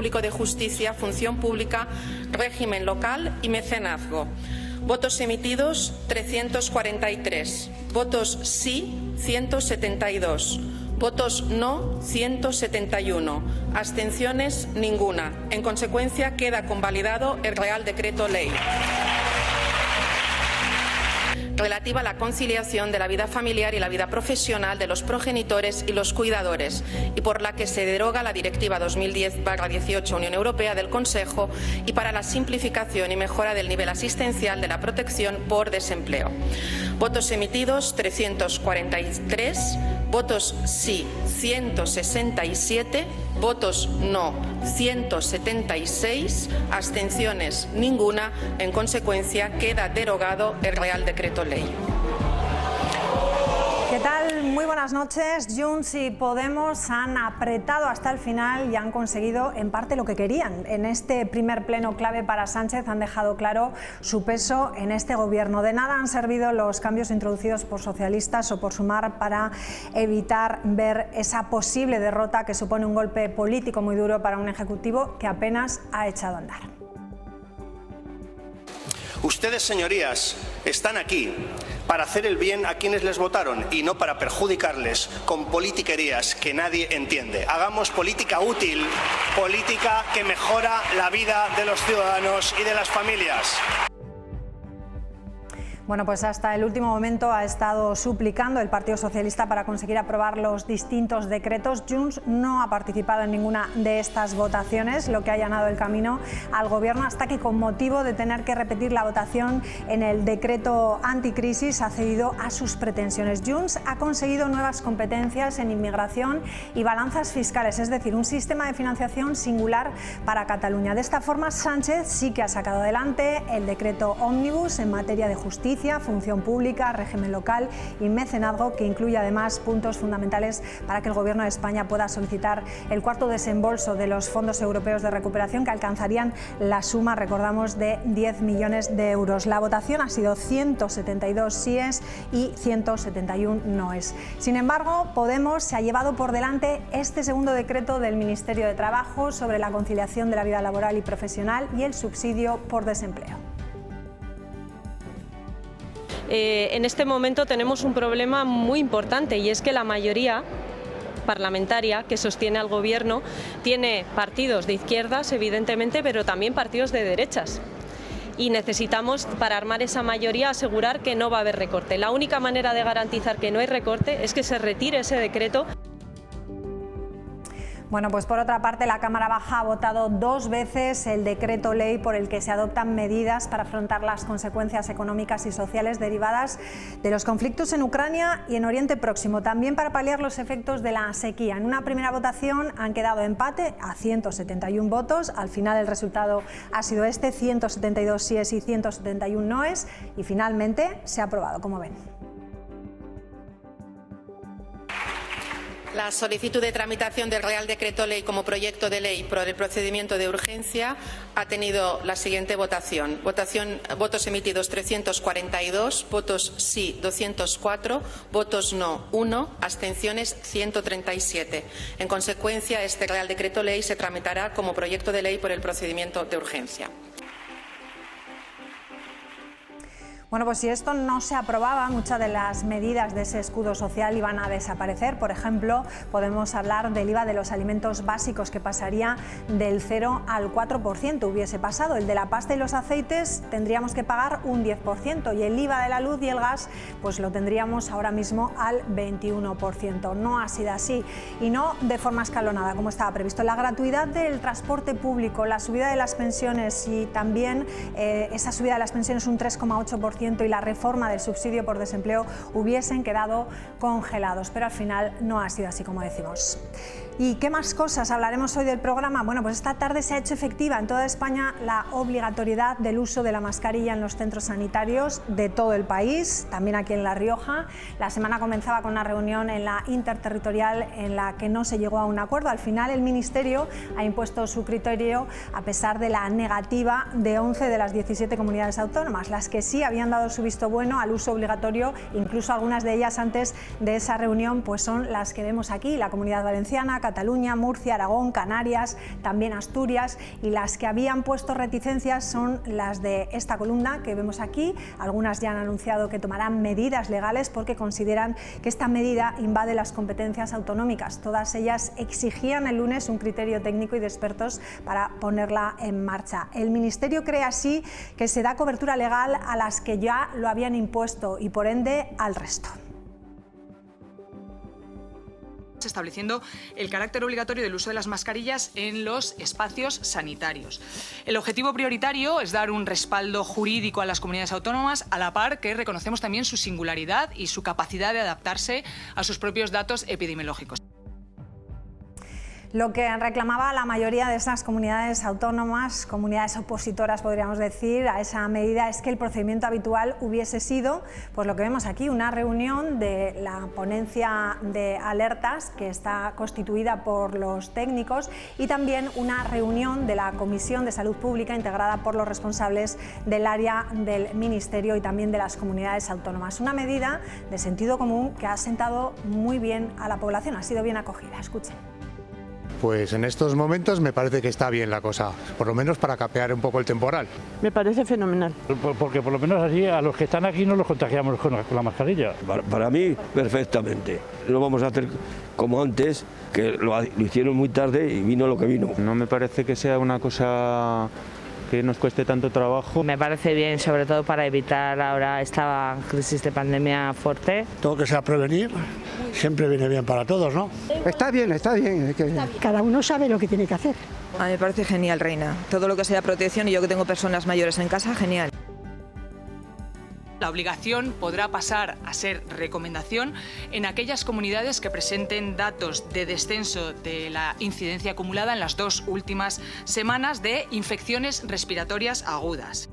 Público de Justicia, Función Pública, Régimen Local y Mecenazgo. Votos emitidos 343. Votos sí 172. Votos no 171. Abstenciones ninguna. En consecuencia, queda convalidado el Real Decreto Ley relativa a la conciliación de la vida familiar y la vida profesional de los progenitores y los cuidadores, y por la que se deroga la Directiva 2010/18 Unión Europea del Consejo y para la simplificación y mejora del nivel asistencial de la protección por desempleo. Votos emitidos 343, votos sí 167, votos no 176, abstenciones ninguna. En consecuencia, queda derogado el Real Decreto Ley. ¿Qué tal? Muy buenas noches. Junts y Podemos han apretado hasta el final y han conseguido en parte lo que querían. En este primer pleno clave para Sánchez han dejado claro su peso en este gobierno. De nada han servido los cambios introducidos por socialistas o por Sumar para evitar ver esa posible derrota que supone un golpe político muy duro para un ejecutivo que apenas ha echado a andar. Ustedes, señorías, están aquí para hacer el bien a quienes les votaron y no para perjudicarles con politiquerías que nadie entiende. Hagamos política útil, política que mejora la vida de los ciudadanos y de las familias. Bueno, pues hasta el último momento ha estado suplicando el Partido Socialista para conseguir aprobar los distintos decretos. Junts no ha participado en ninguna de estas votaciones, lo que ha allanado el camino al Gobierno, hasta que con motivo de tener que repetir la votación en el decreto anticrisis ha cedido a sus pretensiones. Junts ha conseguido nuevas competencias en inmigración y balanzas fiscales, es decir, un sistema de financiación singular para Cataluña. De esta forma, Sánchez sí que ha sacado adelante el decreto ómnibus en materia de justicia, función pública, régimen local y mecenazgo, que incluye además puntos fundamentales para que el Gobierno de España pueda solicitar el cuarto desembolso de los fondos europeos de recuperación, que alcanzarían la suma, recordamos, de 10 millones de euros. La votación ha sido 172 síes y 171 noes. Sin embargo, Podemos se ha llevado por delante este segundo decreto del Ministerio de Trabajo sobre la conciliación de la vida laboral y profesional y el subsidio por desempleo. En este momento tenemos un problema muy importante, y es que la mayoría parlamentaria que sostiene al Gobierno tiene partidos de izquierdas, evidentemente, pero también partidos de derechas. Y necesitamos, para armar esa mayoría, asegurar que no va a haber recorte. La única manera de garantizar que no hay recorte es que se retire ese decreto. Bueno, pues por otra parte, la Cámara Baja ha votado 2 veces el decreto ley por el que se adoptan medidas para afrontar las consecuencias económicas y sociales derivadas de los conflictos en Ucrania y en Oriente Próximo, también para paliar los efectos de la sequía. En una primera votación han quedado empate a 171 votos, al final el resultado ha sido este, 172 síes y 171 noes, y finalmente se ha aprobado, como ven. La solicitud de tramitación del Real Decreto Ley como proyecto de ley por el procedimiento de urgencia ha tenido la siguiente votación. Votos emitidos 342, votos sí 204, votos no 1, abstenciones 137. En consecuencia, este Real Decreto Ley se tramitará como proyecto de ley por el procedimiento de urgencia. Bueno, pues si esto no se aprobaba, muchas de las medidas de ese escudo social iban a desaparecer. Por ejemplo, podemos hablar del IVA de los alimentos básicos, que pasaría del 0 al 4%, hubiese pasado. El de la pasta y los aceites tendríamos que pagar un 10%, y el IVA de la luz y el gas pues lo tendríamos ahora mismo al 21%. No ha sido así, y no de forma escalonada como estaba previsto. La gratuidad del transporte público, la subida de las pensiones y también esa subida de las pensiones un 3,8%, y la reforma del subsidio por desempleo hubiesen quedado congelados, pero al final no ha sido así, como decimos. ¿Y qué más cosas hablaremos hoy del programa? Bueno, pues esta tarde se ha hecho efectiva en toda España la obligatoriedad del uso de la mascarilla en los centros sanitarios de todo el país, también aquí en La Rioja. La semana comenzaba con una reunión en la interterritorial en la que no se llegó a un acuerdo. Al final el Ministerio ha impuesto su criterio a pesar de la negativa de 11 de las 17 comunidades autónomas. Las que sí habían dado su visto bueno al uso obligatorio, incluso algunas de ellas antes de esa reunión, pues son las que vemos aquí: la Comunidad Valenciana, Cataluña, Murcia, Aragón, Canarias, también Asturias, y las que habían puesto reticencias son las de esta columna que vemos aquí. Algunas ya han anunciado que tomarán medidas legales porque consideran que esta medida invade las competencias autonómicas. Todas ellas exigían el lunes un criterio técnico y de expertos para ponerla en marcha. El Ministerio cree así que se da cobertura legal a las que ya lo habían impuesto y por ende al resto. Estableciendo el carácter obligatorio del uso de las mascarillas en los espacios sanitarios. El objetivo prioritario es dar un respaldo jurídico a las comunidades autónomas, a la par que reconocemos también su singularidad y su capacidad de adaptarse a sus propios datos epidemiológicos. Lo que reclamaba la mayoría de esas comunidades autónomas, comunidades opositoras podríamos decir, a esa medida es que el procedimiento habitual hubiese sido, pues lo que vemos aquí, una reunión de la ponencia de alertas que está constituida por los técnicos y también una reunión de la Comisión de Salud Pública integrada por los responsables del área del Ministerio y también de las comunidades autónomas. Una medida de sentido común que ha sentado muy bien a la población, ha sido bien acogida. Escuchen. Pues en estos momentos me parece que está bien la cosa, por lo menos para capear un poco el temporal. Me parece fenomenal. Porque por lo menos así a los que están aquí no los contagiamos con la mascarilla. Para mí, perfectamente. No vamos a hacer como antes, que lo hicieron muy tarde y vino lo que vino. No me parece que sea una cosa que nos cueste tanto trabajo. Me parece bien, sobre todo para evitar ahora esta crisis de pandemia fuerte. Todo que sea prevenir siempre viene bien para todos, ¿no? Está bien, está bien. Cada uno sabe lo que tiene que hacer. A mí me parece genial, Reina. Todo lo que sea protección, y yo que tengo personas mayores en casa, genial. La obligación podrá pasar a ser recomendación en aquellas comunidades que presenten datos de descenso de la incidencia acumulada en las 2 últimas semanas de infecciones respiratorias agudas.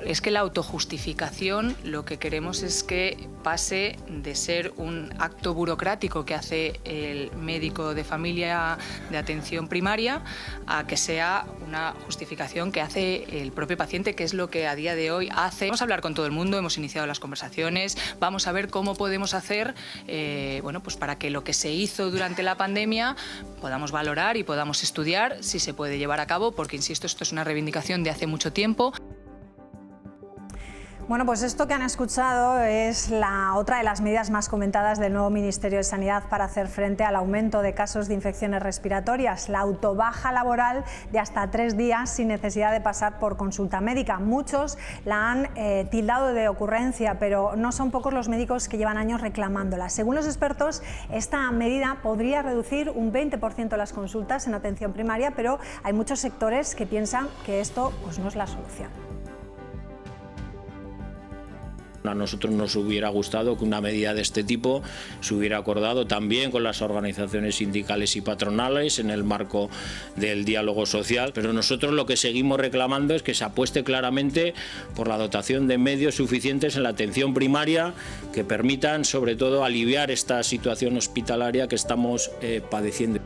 Es que la autojustificación lo que queremos es que pase de ser un acto burocrático que hace el médico de familia de atención primaria a que sea una justificación que hace el propio paciente, que es lo que a día de hoy hace. Vamos a hablar con todo el mundo, hemos iniciado las conversaciones, vamos a ver cómo podemos hacer pues para que lo que se hizo durante la pandemia podamos valorar y podamos estudiar si se puede llevar a cabo, porque insisto, esto es una reivindicación de hace mucho tiempo. Bueno, pues esto que han escuchado es la otra de las medidas más comentadas del nuevo Ministerio de Sanidad para hacer frente al aumento de casos de infecciones respiratorias, la autobaja laboral de hasta 3 días sin necesidad de pasar por consulta médica. Muchos la han tildado de ocurrencia, pero no son pocos los médicos que llevan años reclamándola. Según los expertos, esta medida podría reducir un 20% las consultas en atención primaria, pero hay muchos sectores que piensan que esto pues no es la solución. A nosotros nos hubiera gustado que una medida de este tipo se hubiera acordado también con las organizaciones sindicales y patronales en el marco del diálogo social, pero nosotros lo que seguimos reclamando es que se apueste claramente por la dotación de medios suficientes en la atención primaria que permitan sobre todo aliviar esta situación hospitalaria que estamos padeciendo.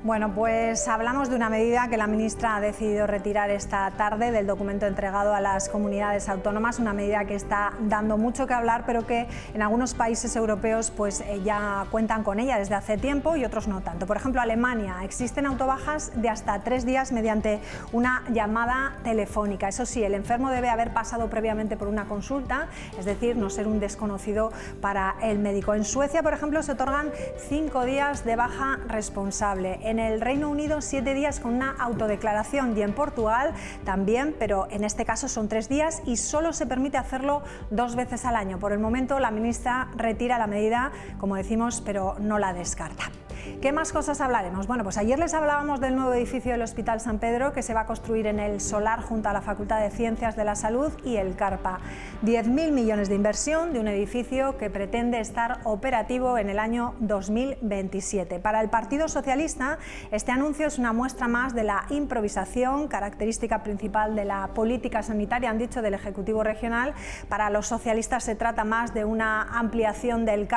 Bueno, pues hablamos de una medida que la ministra ha decidido retirar esta tarde del documento entregado a las comunidades autónomas, una medida que está dando mucho que hablar, pero que en algunos países europeos pues ya cuentan con ella desde hace tiempo y otros no tanto. Por ejemplo, Alemania, existen autobajas de hasta 3 días mediante una llamada telefónica. Eso sí, el enfermo debe haber pasado previamente por una consulta, es decir, no ser un desconocido para el médico. En Suecia, por ejemplo, se otorgan 5 días de baja responsable. En el Reino Unido 7 días con una autodeclaración y en Portugal también, pero en este caso son 3 días y solo se permite hacerlo 2 veces al año. Por el momento la ministra retira la medida, como decimos, pero no la descarta. ¿Qué más cosas hablaremos? Bueno, pues ayer les hablábamos del nuevo edificio del Hospital San Pedro que se va a construir en el Solar junto a la Facultad de Ciencias de la Salud y el CARPA. 10.000 millones de inversión de un edificio que pretende estar operativo en el año 2027. Para el Partido Socialista, este anuncio es una muestra más de la improvisación, característica principal de la política sanitaria, han dicho, del Ejecutivo Regional. Para los socialistas se trata más de una ampliación del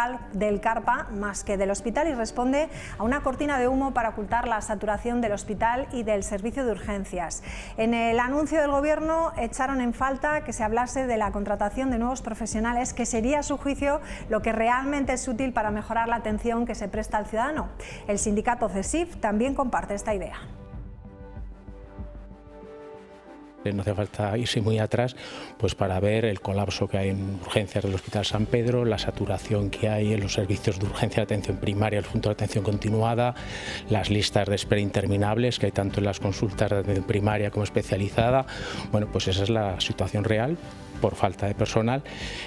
CARPA más que del hospital y responde a una cortina de humo para ocultar la saturación del hospital y del servicio de urgencias. En el anuncio del Gobierno echaron en falta que se hablase de la contratación de nuevos profesionales, que sería, a su juicio, lo que realmente es útil para mejorar la atención que se presta al ciudadano. El sindicato CESIF también comparte esta idea. No hace falta irse muy atrás pues para ver el colapso que hay en urgencias del Hospital San Pedro, la saturación que hay en los servicios de urgencia de atención primaria, los puntos de atención continuada, las listas de espera interminables que hay tanto en las consultas de atención primaria como especializada. Bueno, pues esa es la situación real por falta de personal,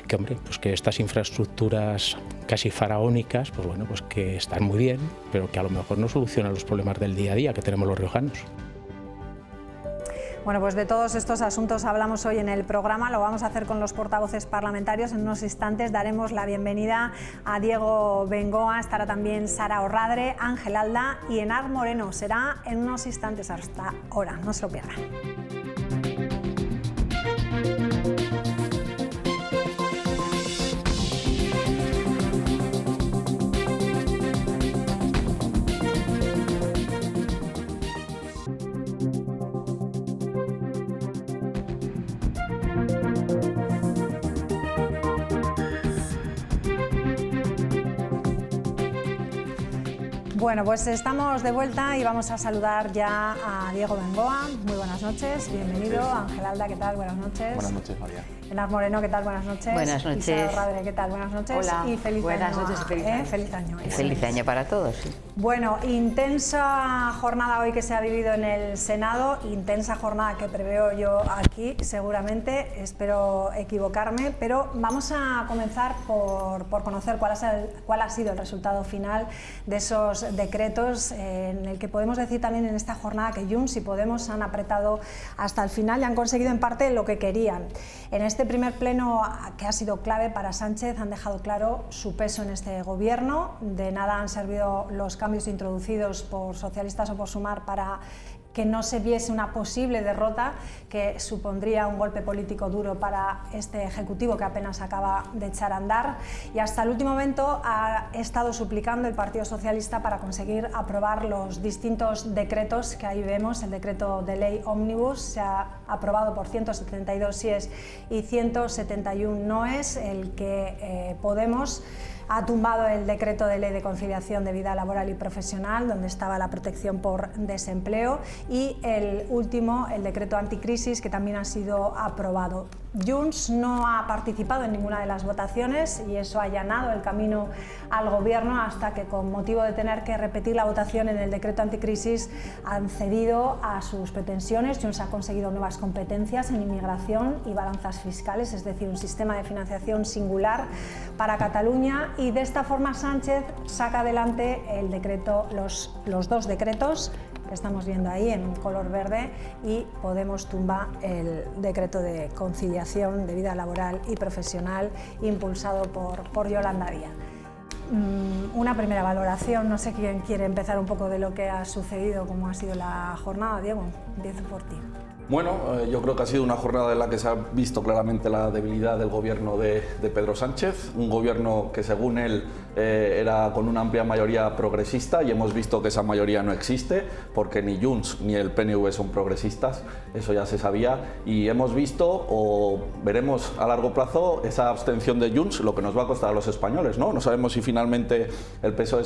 que hombre, pues que estas infraestructuras casi faraónicas, pues bueno, pues que están muy bien, pero que a lo mejor no solucionan los problemas del día a día que tenemos los riojanos. Bueno, pues de todos estos asuntos hablamos hoy en el programa, lo vamos a hacer con los portavoces parlamentarios. En unos instantes daremos la bienvenida a Diego Bengoa, estará también Sara Orradre, Ángel Alda y Enar Moreno. Será en unos instantes, hasta ahora, no se lo pierdan. Bueno, pues estamos de vuelta y vamos a saludar ya a Diego Bengoa. Muy buenas noches, bienvenido. Ángel Alda, ¿qué tal? Buenas noches. Buenas noches, María. Enar Moreno, ¿qué tal? Buenas noches. Buenas noches. Y Sara Orradre, ¿qué tal? Buenas noches. Hola. Y feliz buenas año. Noches y feliz año. Feliz año. Feliz año para todos. Sí. Bueno, intensa jornada hoy que se ha vivido en el Senado, intensa jornada que preveo yo aquí, seguramente, espero equivocarme, pero vamos a comenzar por conocer cuál ha sido el resultado final de esos decretos, en el que podemos decir también en esta jornada que Junts y Podemos han apretado hasta el final y han conseguido en parte lo que querían. En este primer pleno, que ha sido clave para Sánchez, han dejado claro su peso en este gobierno. De nada han servido los cambios introducidos por socialistas o por Sumar para que no se viese una posible derrota que supondría un golpe político duro para este Ejecutivo que apenas acaba de echar a andar, y hasta el último momento ha estado suplicando el Partido Socialista para conseguir aprobar los distintos decretos que ahí vemos. El decreto de ley Ómnibus se ha aprobado por 172 síes y 171 noes, el que Podemos ha tumbado el decreto de ley de conciliación de vida laboral y profesional, donde estaba la protección por desempleo, y el último, el decreto anticrisis, que también ha sido aprobado. Junts no ha participado en ninguna de las votaciones y eso ha allanado el camino al Gobierno, hasta que, con motivo de tener que repetir la votación en el decreto anticrisis, han cedido a sus pretensiones. Junts ha conseguido nuevas competencias en inmigración y balanzas fiscales, es decir, un sistema de financiación singular para Cataluña, y de esta forma Sánchez saca adelante el decreto, los dos decretos que estamos viendo ahí en color verde, y Podemos tumba el decreto de conciliación de vida laboral y profesional impulsado por Yolanda Díaz. Una primera valoración, no sé quién quiere empezar un poco de lo que ha sucedido, cómo ha sido la jornada. Diego, empiezo por ti. Bueno, yo creo que ha sido una jornada en la que se ha visto claramente la debilidad del gobierno de Pedro Sánchez, un gobierno que, según él, era con una amplia mayoría progresista, y hemos visto que esa mayoría no existe, porque ni Junts ni el PNV son progresistas, eso ya se sabía, y hemos visto, o veremos a largo plazo, esa abstención de Junts, lo que nos va a costar a los españoles, ¿no? No sabemos si finalmente el PSOE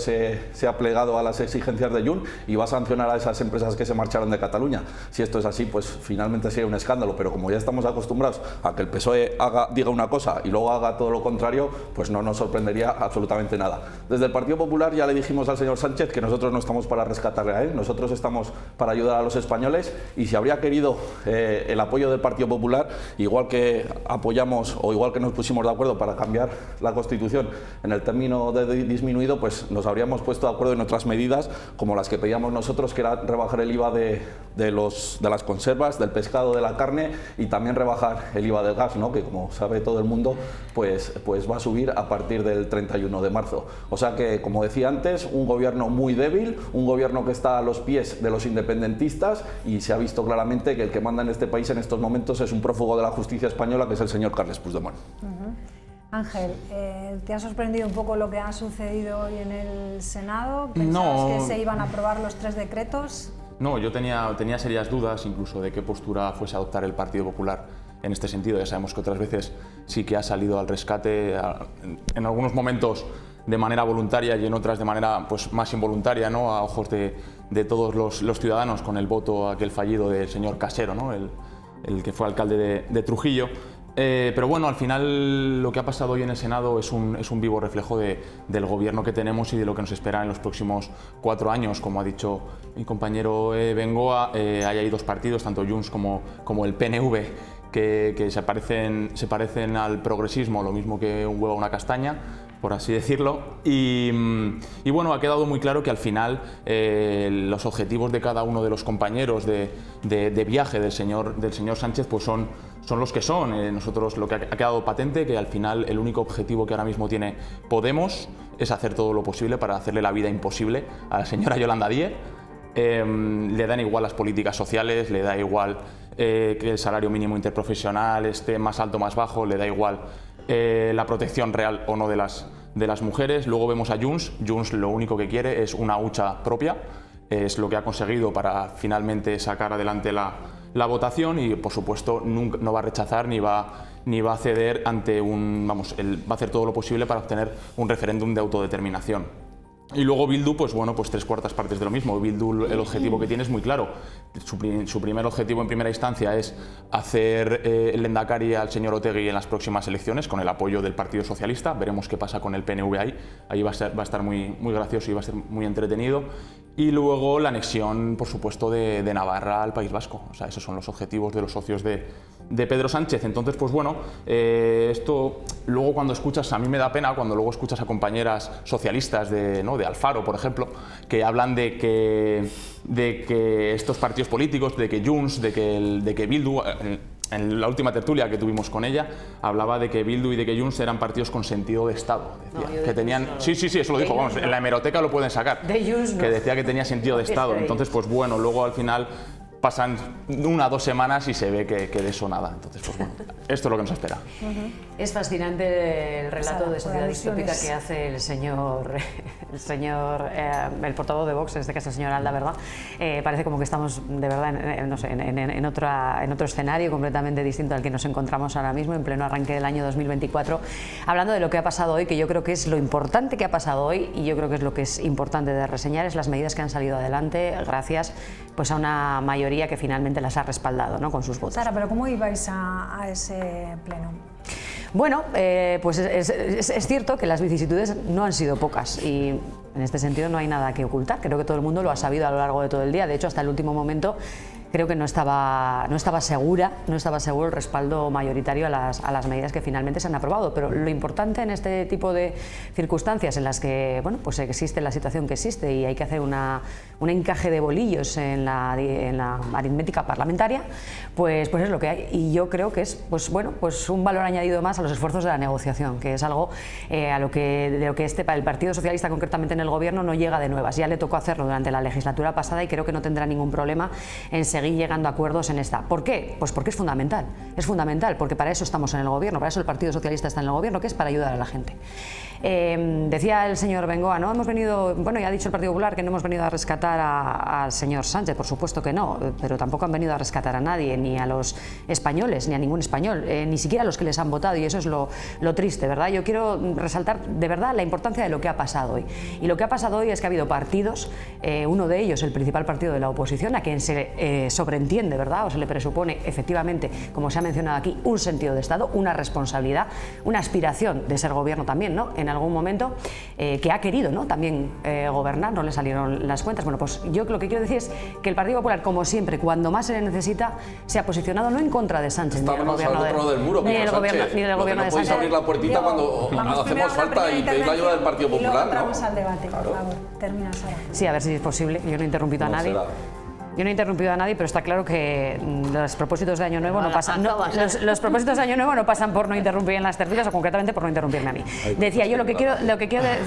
se ha plegado a las exigencias de Junts y va a sancionar a esas empresas que se marcharon de Cataluña. Si esto es así, pues finalmente sería un escándalo, pero como ya estamos acostumbrados a que el PSOE diga una cosa y luego haga todo lo contrario, pues no nos sorprendería absolutamente nada. Desde el Partido Popular ya le dijimos al señor Sánchez que nosotros no estamos para rescatarle a él, nosotros estamos para ayudar a los españoles, y si habría querido el apoyo del Partido Popular, igual que apoyamos o igual que nos pusimos de acuerdo para cambiar la Constitución en el término de disminuido, pues nos habríamos puesto de acuerdo en otras medidas, como las que pedíamos nosotros, que era rebajar el IVA de las conservas, del pescado, de la carne, y también rebajar el IVA del gas, ¿no? Que, como sabe todo el mundo, pues va a subir a partir del 31 de marzo. O sea que, como decía antes, un gobierno muy débil, un gobierno que está a los pies de los independentistas, y se ha visto claramente que el que manda en este país en estos momentos es un prófugo de la justicia española, que es el señor Carles Puigdemont. Ángel, ¿te ha sorprendido un poco lo que ha sucedido hoy en el Senado? ¿Pensabas que se iban a aprobar los 3 decretos? No, yo tenía serias dudas incluso de qué postura fuese a adoptar el Partido Popular en este sentido. Ya sabemos que otras veces sí que ha salido al rescate, en algunos momentos de manera voluntaria y en otras de manera pues, más involuntaria, ¿no? A ojos de todos los ciudadanos, con el voto aquel fallido del señor Casero, ¿no? el que fue alcalde de Trujillo. Pero bueno, al final lo que ha pasado hoy en el Senado es un vivo reflejo del gobierno que tenemos y de lo que nos espera en los próximos 4 años. Como ha dicho mi compañero Bengoa, hay 2 partidos, tanto Junts como el PNV, que se parecen al progresismo, lo mismo que un huevo a una castaña, por así decirlo, y bueno, ha quedado muy claro que al final los objetivos de cada uno de los compañeros de viaje del señor Sánchez pues son los que son. Nosotros lo que ha quedado patente que al final el único objetivo que ahora mismo tiene Podemos es hacer todo lo posible para hacerle la vida imposible a la señora Yolanda Díez. Le dan igual las políticas sociales, le da igual que el salario mínimo interprofesional esté más alto o más bajo, le da igual la protección real o no de las mujeres. Luego vemos a Junts. Junts lo único que quiere es una hucha propia, es lo que ha conseguido para finalmente sacar adelante la votación y por supuesto no va a rechazar ni va a ceder ante él va a hacer todo lo posible para obtener un referéndum de autodeterminación. Y luego Bildu, pues bueno, pues 3/4 partes de lo mismo. Bildu, el objetivo que tiene es muy claro. Su primer objetivo en primera instancia es hacer el lehendakari al señor Otegi en las próximas elecciones con el apoyo del Partido Socialista. Veremos qué pasa con el PNV ahí va a estar muy gracioso y va a ser muy entretenido. Y luego la anexión, por supuesto, de Navarra al País Vasco. O sea, esos son los objetivos de los socios de Pedro Sánchez. Entonces, pues bueno, esto luego cuando escuchas, a mí me da pena cuando luego escuchas a compañeras socialistas de Alfaro, por ejemplo, que hablan de que estos partidos políticos, de que Junts, de que Bildu, en la última tertulia que tuvimos con ella, hablaba de que Bildu y de que Junts eran partidos con sentido de Estado. Decía, que tenían, sí, eso lo dijo, vamos, en la hemeroteca lo pueden sacar, que decía que tenía sentido de Estado. Entonces, pues bueno, luego al final pasan 1 o 2 semanas y se ve que de eso nada. Entonces, pues bueno, esto es lo que nos espera. Es fascinante el relato de sociedad distópica que hace el portavoz de Vox, en este caso el señor Alda, ¿verdad? Parece como que estamos de verdad en otro escenario completamente distinto al que nos encontramos ahora mismo, en pleno arranque del año 2024, hablando de lo que ha pasado hoy, que yo creo que es lo importante que ha pasado hoy, y yo creo que es lo que es importante de reseñar, es las medidas que han salido adelante gracias pues a una mayoría que finalmente las ha respaldado, ¿no?, con sus votos. Sara, pero ¿cómo ibais a ese pleno? Bueno, pues es cierto que las vicisitudes no han sido pocas y en este sentido no hay nada que ocultar. Creo que todo el mundo lo ha sabido a lo largo de todo el día. De hecho, hasta el último momento creo que no estaba seguro el respaldo mayoritario a las medidas que finalmente se han aprobado. Pero lo importante en este tipo de circunstancias en las que pues existe la situación que existe y hay que hacer un encaje de bolillos en la aritmética parlamentaria, pues es lo que hay. Y yo creo que es pues un valor añadido más a los esfuerzos de la negociación, que es algo de lo que el Partido Socialista, concretamente en el Gobierno, no llega de nuevas. Ya le tocó hacerlo durante la legislatura pasada y creo que no tendrá ningún problema en seguir llegando a acuerdos en esta. ¿Por qué? Pues porque es fundamental, porque para eso estamos en el Gobierno, para eso el Partido Socialista está en el Gobierno, que es para ayudar a la gente. Decía el señor Bengoa, no hemos venido, ya ha dicho el Partido Popular que no hemos venido a rescatar al señor Sánchez, por supuesto que no, pero tampoco han venido a rescatar a nadie, ni a los españoles, ni a ningún español, ni siquiera a los que les han votado, y eso es lo triste, ¿verdad? Yo quiero resaltar de verdad la importancia de lo que ha pasado hoy. Y lo que ha pasado hoy es que ha habido partidos, uno de ellos, el principal partido de la oposición, a quien se sobreentiende, ¿verdad?, o se le presupone efectivamente, como se ha mencionado aquí, un sentido de Estado, una responsabilidad, una aspiración de ser gobierno también, ¿no?, en algún momento, que ha querido, ¿no?, también gobernar, no le salieron las cuentas. Bueno, pues yo lo que quiero decir es que el Partido Popular, como siempre, cuando más se le necesita, se ha posicionado no en contra de Sánchez, ni del gobierno de Sánchez. Podéis abrir la puertita cuando hacemos falta y pedir la ayuda del Partido Popular, ¿no? Vamos al debate, por favor. Termina, Sara. Sí, a ver si es posible. Yo no he interrumpido a nadie. Yo no he interrumpido a nadie, pero está claro que los propósitos de Año Nuevo no pasan. Los propósitos de Año Nuevo no pasan por no interrumpir en las tertulias, o concretamente por no interrumpirme a mí. Decía yo, lo que quiero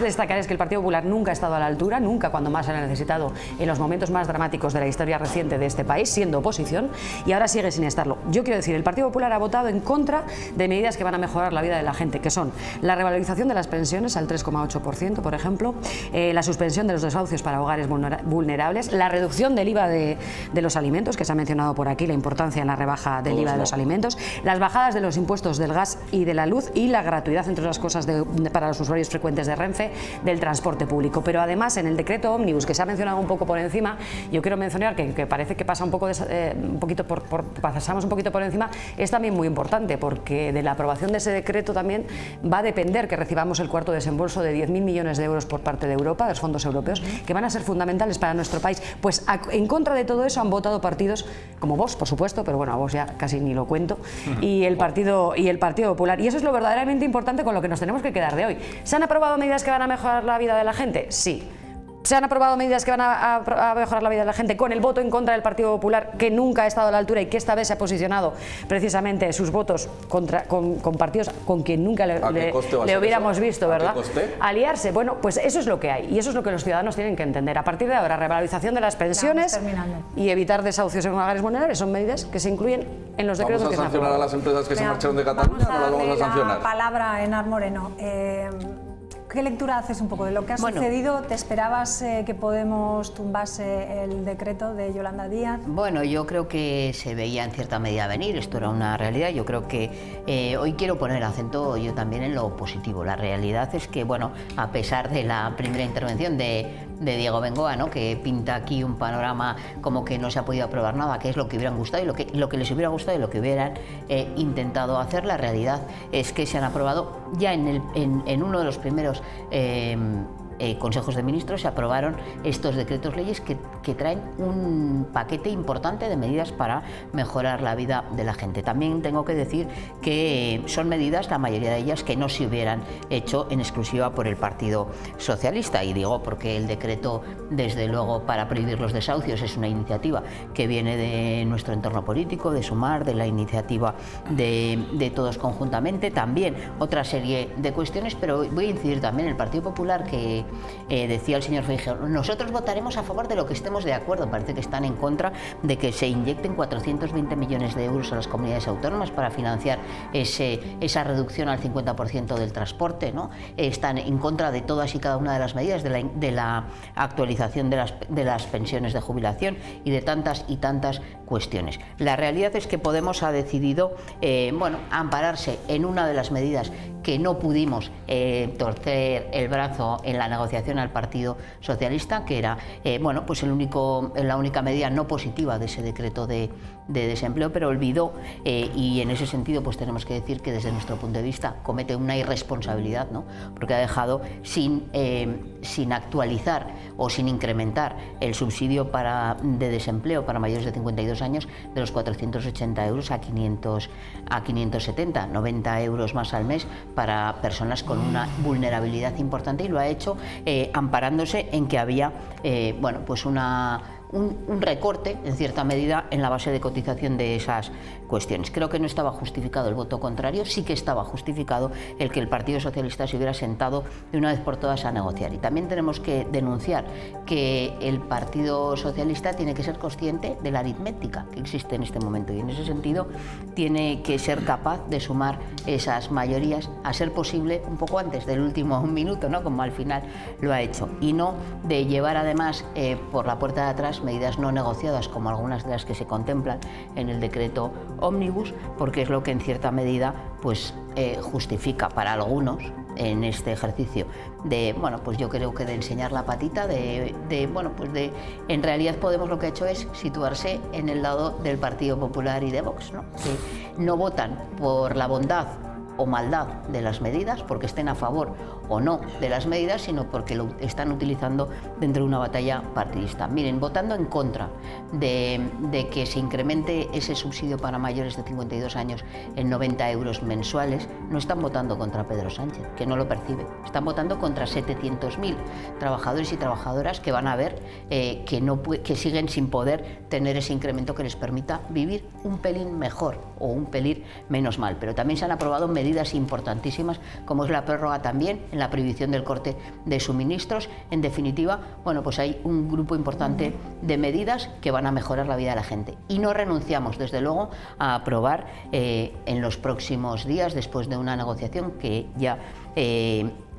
destacar es que el Partido Popular nunca ha estado a la altura, nunca cuando más se le ha necesitado, en los momentos más dramáticos de la historia reciente de este país, siendo oposición, y ahora sigue sin estarlo. Yo quiero decir, el Partido Popular ha votado en contra de medidas que van a mejorar la vida de la gente, que son la revalorización de las pensiones al 3,8%, por ejemplo, la suspensión de los desahucios para hogares vulnerables, la reducción del IVA de los alimentos, que se ha mencionado por aquí, la importancia en la rebaja del IVA de los alimentos, las bajadas de los impuestos del gas y de la luz y la gratuidad, entre otras cosas, para los usuarios frecuentes de Renfe, del transporte público. Pero además, en el decreto ómnibus, que se ha mencionado un poco por encima, yo quiero mencionar que parece que pasa pasamos un poquito por encima, es también muy importante, porque de la aprobación de ese decreto también va a depender que recibamos el cuarto desembolso de 10.000 millones de euros por parte de Europa, de los fondos europeos, que van a ser fundamentales para nuestro país. Pues en contra de todo eso han votado partidos como Vox, por supuesto, pero bueno, a Vox ya casi ni lo cuento, y el Partido Popular. Y eso es lo verdaderamente importante con lo que nos tenemos que quedar de hoy. ¿Se han aprobado medidas que van a mejorar la vida de la gente? Sí. ¿Se han aprobado medidas que van a mejorar la vida de la gente con el voto en contra del Partido Popular, que nunca ha estado a la altura y que esta vez se ha posicionado precisamente sus votos con partidos con quien nunca le hubiéramos visto, ¿verdad? Aliarse. Bueno, pues eso es lo que hay y eso es lo que los ciudadanos tienen que entender. A partir de ahora, revalorización de las pensiones y evitar desahucios en hogares vulnerables son medidas que se incluyen en los decretos que se han aprobado. ¿Vamos a sancionar a las empresas que se marcharon de Cataluña o no las vamos a sancionar? La palabra a Enar Moreno. ¿Qué lectura haces un poco de lo que ha sucedido? ¿Te esperabas que Podemos tumbase el decreto de Yolanda Díaz? Bueno, yo creo que se veía en cierta medida venir, esto era una realidad. Yo creo que hoy quiero poner acento yo también en lo positivo. La realidad es que, bueno, a pesar de la primera intervención de Diego Bengoa, ¿no?, que pinta aquí un panorama como que no se ha podido aprobar nada, que es lo que hubieran gustado y lo que les hubiera gustado y lo que hubieran intentado hacer, la realidad es que se han aprobado ya en uno de los primeros consejos de ministros. Se aprobaron estos decretos leyes que traen un paquete importante de medidas para mejorar la vida de la gente. También tengo que decir que son medidas, la mayoría de ellas, que no se hubieran hecho en exclusiva por el Partido Socialista, y digo porque el decreto, desde luego, para prohibir los desahucios es una iniciativa que viene de nuestro entorno político, de Sumar, de la iniciativa de todos conjuntamente, también otra serie de cuestiones, pero voy a incidir también en el Partido Popular, que decía el señor Feijóo, nosotros votaremos a favor de lo que estemos de acuerdo. Parece que están en contra de que se inyecten 420 millones de euros a las comunidades autónomas para financiar esa reducción al 50% del transporte, ¿no? Están en contra de todas y cada una de las medidas, de la actualización de las pensiones de jubilación y de tantas y tantas cuestiones. La realidad es que Podemos ha decidido ampararse en una de las medidas que no pudimos torcer el brazo en la negociación al Partido Socialista, que era la única medida no positiva de ese decreto de desempleo, pero olvidó, y en ese sentido pues tenemos que decir que desde nuestro punto de vista comete una irresponsabilidad, ¿no?, porque ha dejado sin actualizar o sin incrementar el subsidio de desempleo para mayores de 52 años de los 480 euros a 570, 90 euros más al mes para personas con una vulnerabilidad importante, y lo ha hecho amparándose en que había un recorte, en cierta medida, en la base de cotización de esas cuestiones. Creo que no estaba justificado el voto contrario, sí que estaba justificado el que el Partido Socialista se hubiera sentado de una vez por todas a negociar. Y también tenemos que denunciar que el Partido Socialista tiene que ser consciente de la aritmética que existe en este momento, y en ese sentido tiene que ser capaz de sumar esas mayorías, a ser posible un poco antes del último minuto, ¿no?, como al final lo ha hecho, y no de llevar además por la puerta de atrás medidas no negociadas, como algunas de las que se contemplan en el decreto ómnibus, porque es lo que en cierta medida justifica para algunos en este ejercicio yo creo que de enseñar la patita, en realidad Podemos lo que ha hecho es situarse en el lado del Partido Popular y de Vox, ¿no?, que no votan por la bondad o maldad de las medidas, porque estén a favor o no de las medidas, sino porque lo están utilizando dentro de una batalla partidista. Miren, votando en contra de que se incremente ese subsidio para mayores de 52 años en 90 euros mensuales, no están votando contra Pedro Sánchez, que no lo percibe. Están votando contra 700.000 trabajadores y trabajadoras que van a ver que siguen sin poder tener ese incremento que les permita vivir un pelín mejor o un pelín menos mal. Pero también se han aprobado medidas importantísimas, como es la prórroga también en la prohibición del corte de suministros. En definitiva, bueno, pues hay un grupo importante de medidas que van a mejorar la vida de la gente. Y no renunciamos, desde luego, a aprobar en los próximos días, después de una negociación que ya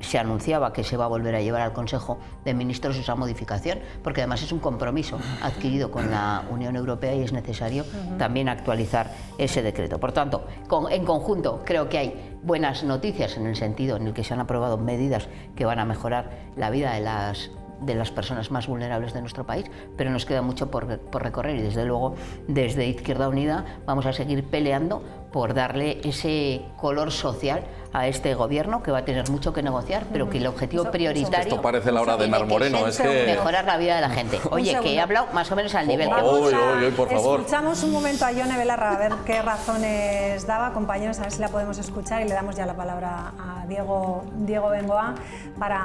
se anunciaba que se va a volver a llevar al Consejo de Ministros esa modificación, porque además es un compromiso adquirido con la Unión Europea y es necesario también actualizar ese decreto. Por tanto, en conjunto creo que hay buenas noticias en el sentido en el que se han aprobado medidas que van a mejorar la vida de las personas más vulnerables de nuestro país, pero nos queda mucho por recorrer y desde luego desde Izquierda Unida vamos a seguir peleando por darle ese color social a este gobierno, que va a tener mucho que negociar, pero que el objetivo prioritario... Esto parece la hora de Mar Moreno, es que... mejorar la vida de la gente. Oye, que he hablado más o menos al nivel que... Por favor. Escuchamos un momento a Ione Belarra a ver qué razones daba. Compañeros, a ver si la podemos escuchar y le damos ya la palabra a Diego Bengoa para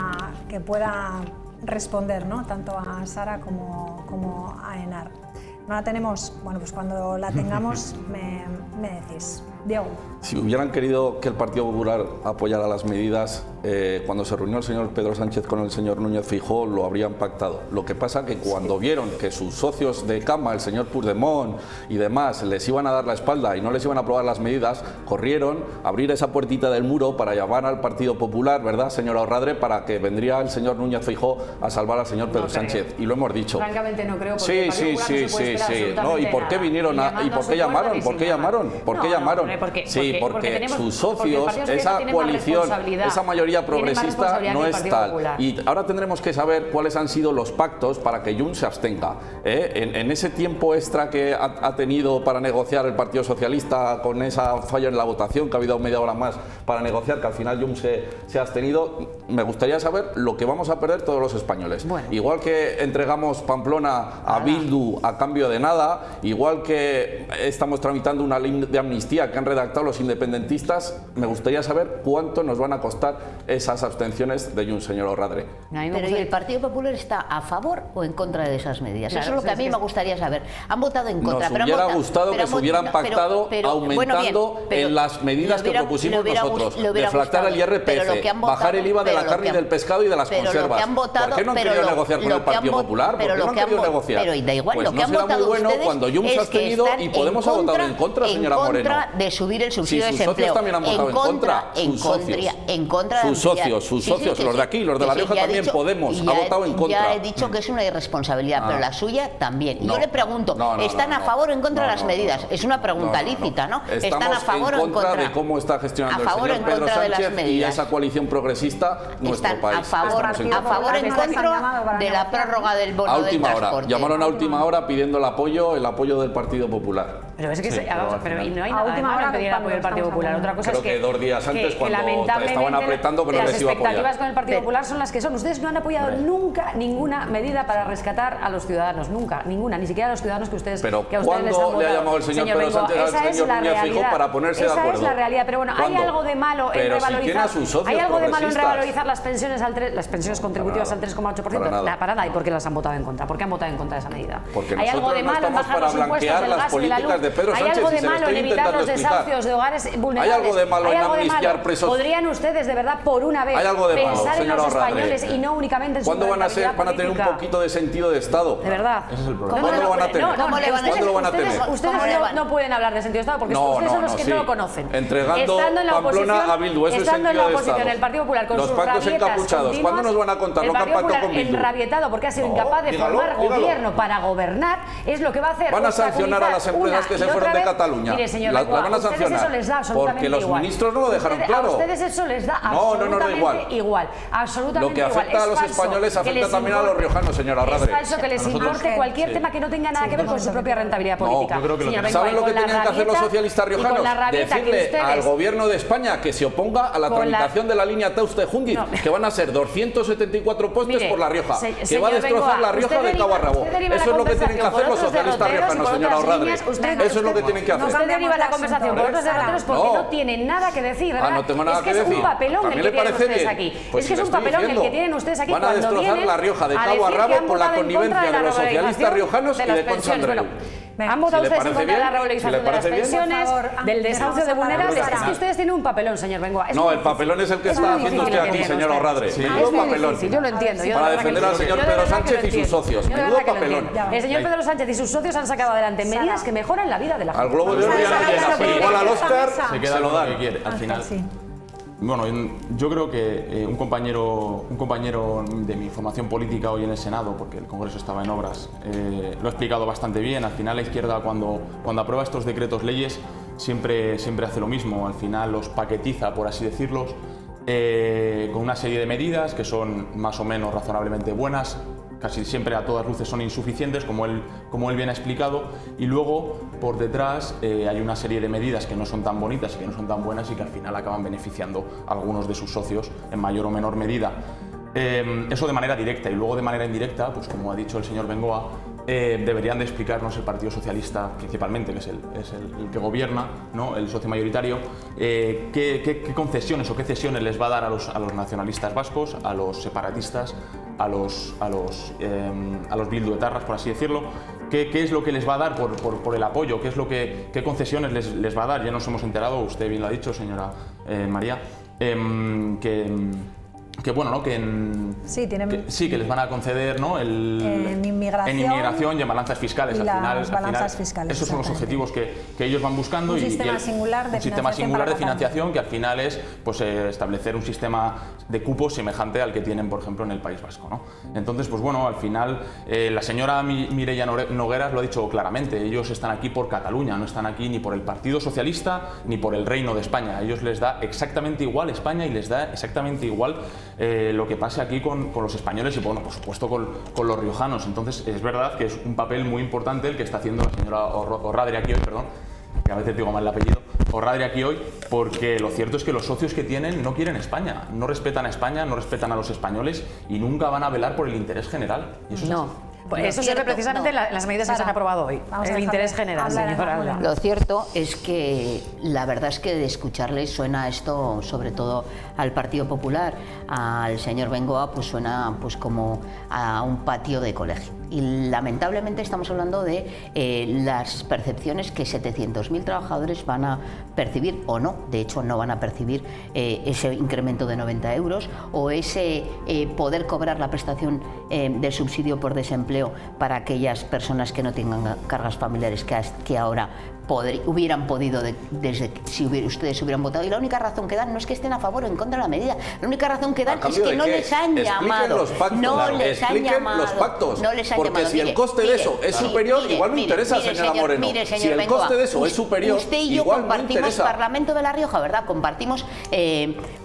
que pueda responder, ¿no?, tanto a Sara como a Enar. No la tenemos, bueno, pues cuando la tengamos me decís. Diego. Si hubieran querido que el Partido Popular apoyara las medidas, cuando se reunió el señor Pedro Sánchez con el señor Núñez Feijóo, lo habrían pactado. Lo que pasa que cuando vieron que sus socios de cama, el señor Puigdemont y demás, les iban a dar la espalda y no les iban a aprobar las medidas, corrieron a abrir esa puertita del muro para llamar al Partido Popular, ¿verdad, señora Orradre?, para que vendría el señor Núñez Feijóo a salvar al señor Pedro Sánchez. Y lo hemos dicho. Francamente no creo, porque sí. No, ¿y por qué vinieron y por qué llamaron? ¿Por qué llamaron? ¿Por qué llamaron? Porque sus socios, esa coalición, esa mayoría progresista no es tal. Y ahora tendremos que saber cuáles han sido los pactos para que Junts se abstenga. En ese tiempo extra que ha tenido para negociar el Partido Socialista, con esa falla en la votación, que ha habido media hora más para negociar, que al final Junts se ha abstenido, me gustaría saber lo que vamos a perder todos los españoles. Bueno. Igual que entregamos Pamplona a Bildu a cambio de nada, igual que estamos tramitando una ley de amnistía que han redactado los independentistas, me gustaría saber cuánto nos van a costar esas abstenciones de Junts, señor Orradre. Pero ¿y el Partido Popular está a favor o en contra de esas medidas? Claro, eso es lo que a mí me gustaría saber. Han votado en contra. Nos hubiera gustado que se hubieran pactado aumentando en las medidas que propusimos nosotros. Deflactar el IRPF, bajar el IVA de la carne y del pescado y de las conservas. ¿Por qué no han querido negociar con el Partido Popular? ¿Por qué no han querido negociar? Pero da igual, pues lo que han votado muy bueno cuando Junts se ha abstenido y Podemos ha votado en contra, señora Moreno. En contra de subir el subsidio de desempleo. Sus socios también han votado en contra. Sus socios, los de aquí, los de La Rioja también, Podemos, ha votado en contra. Ya he dicho que es una irresponsabilidad, pero la suya también. Y yo le pregunto, ¿están a favor o en contra de las medidas? Es una pregunta lícita, ¿no? ¿Están a favor o en contra de cómo está gestionando el señor Pedro Sánchez y esa coalición progresista nuestro país? A favor o en contra de la prórroga del bono del transporte. Llamaron a última hora pidiendo el apoyo del Partido Popular. Pero es que y no hay nada de malo en pedir el apoyo del Partido Popular. Otra cosa es que 2 días antes, cuando estaban apretando, que no les iba a apoyar. Las expectativas con el Partido Popular son las que son. Ustedes no han apoyado nunca ninguna medida para rescatar a los ciudadanos, nunca, ninguna, ni siquiera a los ciudadanos que a ustedes les han votado. Pero ¿cuándo le ha llamado el señor Pedro Sánchez al señor Núñez Feijóo para ponerse de acuerdo? Esa es la realidad. Pero bueno, ¿hay algo de malo en revalorizar las pensiones contributivas al 3,8%? Para nada. ¿Y por qué las han votado en contra? ¿Por qué han votado en contra de esa medida? Porque nosotros no estamos para blanquear las políticas de Pedro Sánchez. ¿Hay algo de malo en evitar los desahucios de hogares vulnerables? ¿Hay algo de malo en amnistiar presos? ¿Podrían ustedes de verdad por una vez pensar en los españoles y no únicamente en su rentabilidad ¿Cuándo van a tener un poquito de sentido de Estado? De verdad. Ese es el problema. ¿Cuándo lo van a tener? ¿Cuándo lo van a tener? Ustedes no pueden hablar de sentido de Estado porque ustedes son los que no lo conocen. Entregando Pamplona a Bildu, eso es sentido de Estado. Estando en la oposición, el Partido Popular con los pactos encapuchados. ¿Cuándo nos van a contar lo que han pactado con Bildu? Enrabietado porque ha sido incapaz de formar gobierno para gobernar, es lo que va a hacer. Van a sancionar a las empresas que que se fueron de Cataluña? Mire, señor las Bengoa, van a ustedes sancionar. eso les da absolutamente Porque los igual. ministros no lo dejaron claro. A ustedes eso les da No, absolutamente igual. Absolutamente lo que afecta igual. a los españoles afecta también a los riojanos, señora Radre. Es falso que les importe cualquier tema que no tenga nada que ver con su propia rentabilidad política. No, yo creo que ¿saben lo que tenían que hacer los socialistas riojanos? Decirle al gobierno de España que se oponga a la tramitación de la línea Tauste-Jundiz, que van a ser 274 postes por La Rioja, que va a destrozar La Rioja de cabo a rabo. Eso es lo que tienen que hacer los socialistas riojanos, señora Radre. Eso es lo que tienen que hacer. Usted deriva la conversación por otros derroteros porque no tienen nada que decir, ¿verdad? No tengo nada que decir. Es que es un papelón el que tienen ustedes aquí. Es que es un papelón el que tienen ustedes aquí cuando vienen. Van a destrozar La Rioja de cabo a rabo con la connivencia de los socialistas riojanos y de Concha Andreu. Han votado ustedes en contra de la regularización de las pensiones, del desahucio de vulnerables. Es que ustedes tienen un papelón, señor Bengoa. No, el papelón es el que está haciendo usted aquí, señora Radre. Menudo papelón. Yo lo entiendo. Para defender al señor Pedro Sánchez y sus socios. Menudo papelón. El señor Pedro Sánchez y sus socios han sacado adelante medidas que mejoran la vida de la gente. Al Globo de Oro ya no llega, pero igual al Oscar se lo dan. Al final. Bueno, yo creo que un compañero de mi formación política hoy en el Senado, porque el Congreso estaba en obras, lo ha explicado bastante bien. Al final la izquierda cuando aprueba estos decretos leyes siempre hace lo mismo. Al final los paquetiza, por así decirlos, con una serie de medidas que son más o menos razonablemente buenas. Casi siempre a todas luces son insuficientes, como él bien ha explicado, y luego por detrás hay una serie de medidas que no son tan bonitas y que no son tan buenas y que al final acaban beneficiando a algunos de sus socios en mayor o menor medida. Eso de manera directa, y luego de manera indirecta, pues como ha dicho el señor Bengoa, deberían de explicarnos el Partido Socialista principalmente, que es el que gobierna, ¿no? El socio mayoritario, qué concesiones o qué cesiones les va a dar a los nacionalistas vascos, a los separatistas, a los bilduetarras, por así decirlo. ¿Qué es lo que les va a dar por el apoyo? ¿Qué concesiones les va a dar? Ya nos hemos enterado, usted bien lo ha dicho, señora María, que bueno, ¿no? que les van a conceder, ¿no? en inmigración y en balanzas fiscales. Al final, esos son los objetivos que ellos van buscando. Un sistema singular de financiación que al final es pues, establecer un sistema de cupos semejante al que tienen, por ejemplo, en el País Vasco, ¿no? Entonces, pues bueno, al final la señora Mireia Nogueras lo ha dicho claramente. Ellos están aquí por Cataluña, no están aquí ni por el Partido Socialista ni por el Reino de España. A ellos les da exactamente igual España y les da exactamente igual lo que pase aquí con los españoles y, bueno, por supuesto con los riojanos. Entonces es verdad que es un papel muy importante el que está haciendo la señora Orradre aquí hoy, perdón, que a veces digo mal el apellido, Orradre aquí hoy, porque lo cierto es que los socios que tienen no quieren España, no respetan a España, no respetan a los españoles y nunca van a velar por el interés general. Y eso no. Pues eso se ve precisamente las medidas que se han aprobado hoy. El interés general, señora. Lo cierto es que la verdad es que de escucharles suena esto, sobre todo al Partido Popular, al señor Bengoa, pues suena pues como a un patio de colegio. Y lamentablemente estamos hablando de las percepciones que 700.000 trabajadores van a percibir o no. De hecho, no van a percibir ese incremento de 90 euros o ese poder cobrar la prestación del subsidio por desempleo para aquellas personas que no tengan cargas familiares que ahora hubieran podido si ustedes hubieran votado. Y la única razón que dan no es que estén a favor o en contra de la medida. La única razón que dan es que no les han llamado. Expliquen los pactos. Porque si el coste de eso es superior, igual no interesa, señora Moreno. Si el coste de eso es superior, usted y yo compartimos Parlamento de La Rioja, ¿verdad? Compartimos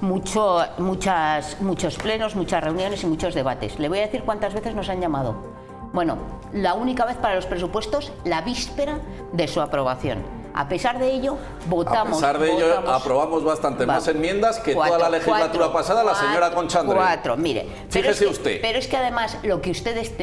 muchos plenos, muchas reuniones y muchos debates. Le voy a decir cuántas veces nos han llamado. Bueno, la única vez para los presupuestos, la víspera de su aprobación. A pesar de ello, votamos. A pesar de ello, aprobamos bastante más enmiendas que toda la legislatura pasada la señora Concha Andreu. Mire. Fíjese usted. Pero es que además lo que ustedes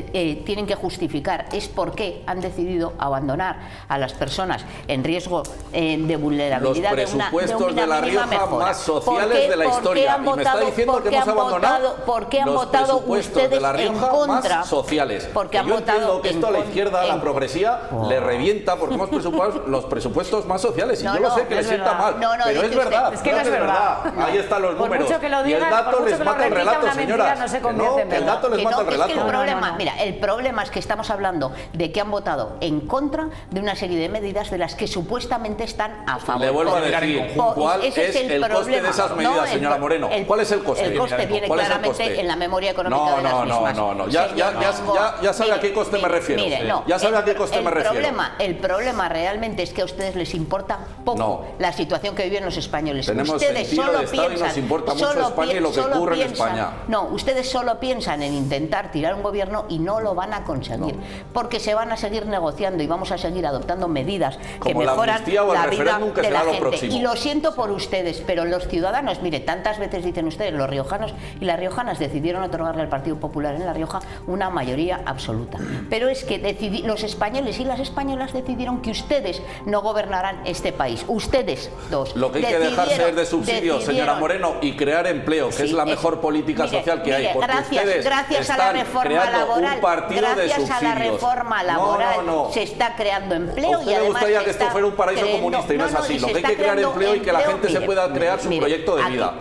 tienen que justificar es por qué han decidido abandonar a las personas en riesgo de vulnerabilidad. Los presupuestos de La Rioja más sociales de la historia. Y me está diciendo que hemos abandonado ¿por qué han votado ustedes de La Rioja en contra? Más sociales. Porque han yo votado entiendo que esto a la izquierda, a la progresía, le revienta porque hemos presupuesto los presupuestos presupuestos más sociales. Y yo lo sé que les sienta mal, pero es verdad. Es que no es verdad. Ahí están los números. Por mucho que lo digan, y el dato les mata el relato, señora. No se convierte en el dato les mata el relato. Es que el problema, mira, el problema es que estamos hablando de que han votado en contra de una serie de medidas de las que supuestamente están a favor. Le vuelvo a decir, ¿cuál es el coste de esas medidas, señora Moreno? ¿Cuál es el coste? El coste viene claramente en la memoria económica de las mismas. No. Ya sabe a qué coste me refiero. Ya sabe a qué coste me refiero. El problema realmente es que a ustedes les importa poco la situación que viven los españoles. Tenemos ustedes sentido solo de Estado piensan, y nos importa mucho España y lo que ocurre en España. No, ustedes solo piensan en intentar tirar un gobierno y no lo van a conseguir, porque se van a seguir negociando y vamos a seguir adoptando medidas que mejoran la vida de la gente. Y lo siento por ustedes, pero los ciudadanos, mire, tantas veces dicen ustedes, los riojanos y las riojanas decidieron otorgarle al Partido Popular en La Rioja una mayoría absoluta. Pero es que los españoles y las españolas decidieron que ustedes no gobernarán este país. Ustedes dos. Lo que hay que dejarse es de subsidios, señora Moreno, y crear empleo, que es la mejor política social que hay. Porque gracias a la reforma laboral, gracias a la reforma laboral se está creando empleo y además me gustaría que esto fuera un paraíso comunista y no es así. Lo que hay que crear empleo y que la gente se pueda crear su proyecto de vida.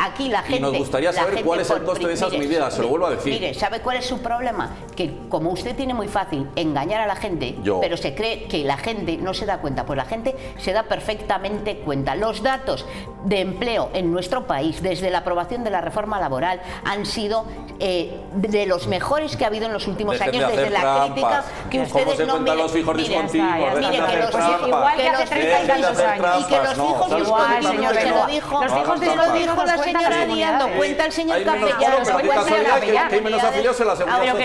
Y nos gustaría saber cuál es el coste de esas medidas, se lo vuelvo a decir. Mire, ¿sabe cuál es su problema? Que como usted tiene muy fácil engañar a la gente, pero se cree que la gente no se da cuenta, pues la gente se da perfectamente cuenta. Los datos de empleo en nuestro país desde la aprobación de la reforma laboral han sido de los mejores que ha habido en los últimos años, desde la crítica que ustedes no miren. Los hijos discontinuos, igual que hace 32 años. Y que los hijos discontinuos se lo dijo la señora Díaz, lo cuenta el señor Capellán. Que hay menos afiliados en la seguridad social.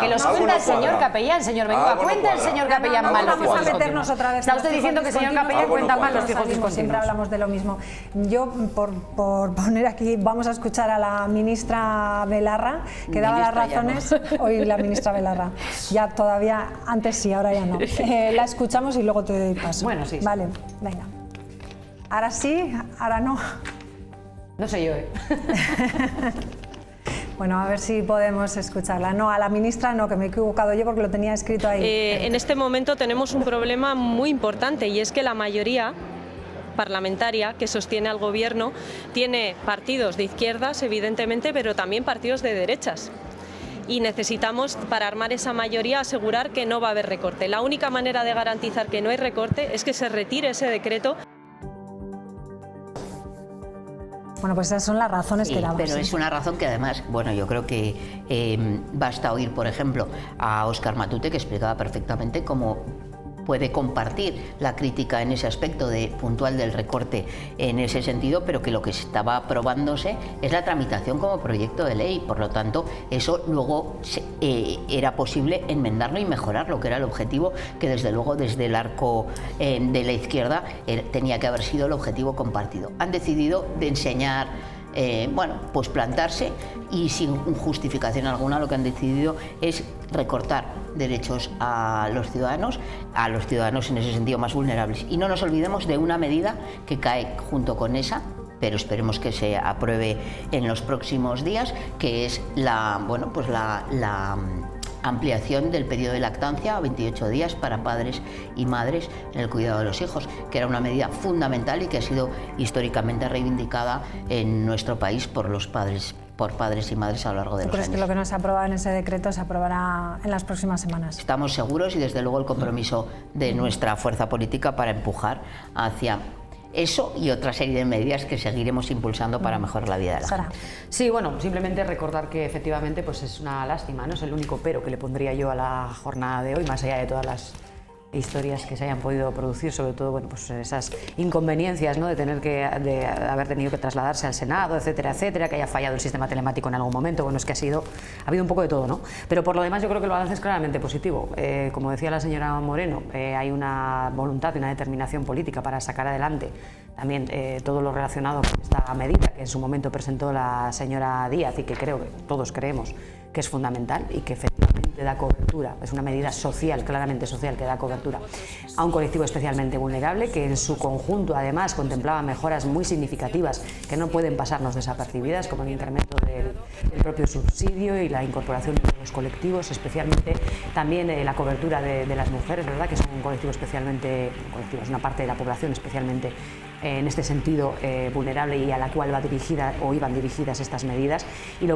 Que los cuenta el señor Capellán, señor Bengoa. Cuenta el señor Capellán mal los Vamos a meternos otra vez. Está usted diciendo que el señor Capellán cuenta mal los hijos discontinuos. Siempre hablamos de lo mismo. Yo, por poner aquí, vamos a escuchar a la ministra Belarra, que daba las razones. Hoy la ministra Belarra. Ya todavía, antes sí, ahora ya no. La escuchamos y luego te doy paso. Bueno, sí. Vale, venga. Ahora sí, ahora no. No sé yo, Bueno, a ver si podemos escucharla. No, a la ministra no, que me he equivocado yo porque lo tenía escrito ahí. En este momento tenemos un problema muy importante y es que la mayoría parlamentaria que sostiene al gobierno tiene partidos de izquierdas, evidentemente, pero también partidos de derechas. Y necesitamos, para armar esa mayoría, asegurar que no va a haber recorte. La única manera de garantizar que no hay recorte es que se retire ese decreto. Bueno, pues esas son las razones que damos. Pero es una razón que además, bueno, yo creo que basta oír, por ejemplo, a Óscar Matute, que explicaba perfectamente cómo puede compartir la crítica en ese aspecto puntual del recorte en ese sentido, pero que lo que estaba aprobándose es la tramitación como proyecto de ley. Por lo tanto, eso luego era posible enmendarlo y mejorarlo, que era el objetivo que desde luego desde el arco de la izquierda tenía que haber sido el objetivo compartido. Han decidido de enseñar bueno, pues plantarse y sin justificación alguna lo que han decidido es recortar derechos a los ciudadanos en ese sentido más vulnerables. Y no nos olvidemos de una medida que cae junto con esa, pero esperemos que se apruebe en los próximos días, que es la ampliación del periodo de lactancia a 28 días para padres y madres en el cuidado de los hijos, que era una medida fundamental y que ha sido históricamente reivindicada en nuestro país por padres y madres a lo largo de los años. ¿Crees que lo que no se aprueba en ese decreto se aprobará en las próximas semanas? Estamos seguros y desde luego el compromiso de nuestra fuerza política para empujar hacia eso y otra serie de medidas que seguiremos impulsando para mejorar la vida de la gente. Sí, bueno, simplemente recordar que efectivamente pues es una lástima, no es el único pero que le pondría yo a la jornada de hoy, más allá de todas las historias que se hayan podido producir, sobre todo bueno, pues esas inconveniencias, ¿no? de haber tenido que trasladarse al Senado, etcétera, etcétera, que haya fallado el sistema telemático en algún momento. Bueno, es que ha habido un poco de todo, ¿no? Pero por lo demás yo creo que el balance es claramente positivo. Como decía la señora Moreno, hay una voluntad y una determinación política para sacar adelante también todo lo relacionado con esta medida que en su momento presentó la señora Díaz y que creo que todos creemos que es fundamental y que efectivamente da cobertura, es una medida social, claramente social, que da cobertura a un colectivo especialmente vulnerable, que en su conjunto además contemplaba mejoras muy significativas que no pueden pasarnos desapercibidas, como el incremento del propio subsidio y la incorporación de los colectivos, especialmente también la cobertura de las mujeres, ¿verdad?, que son un colectivo especialmente, es una parte de la población especialmente en este sentido vulnerable y a la cual va dirigida o iban dirigidas estas medidas, y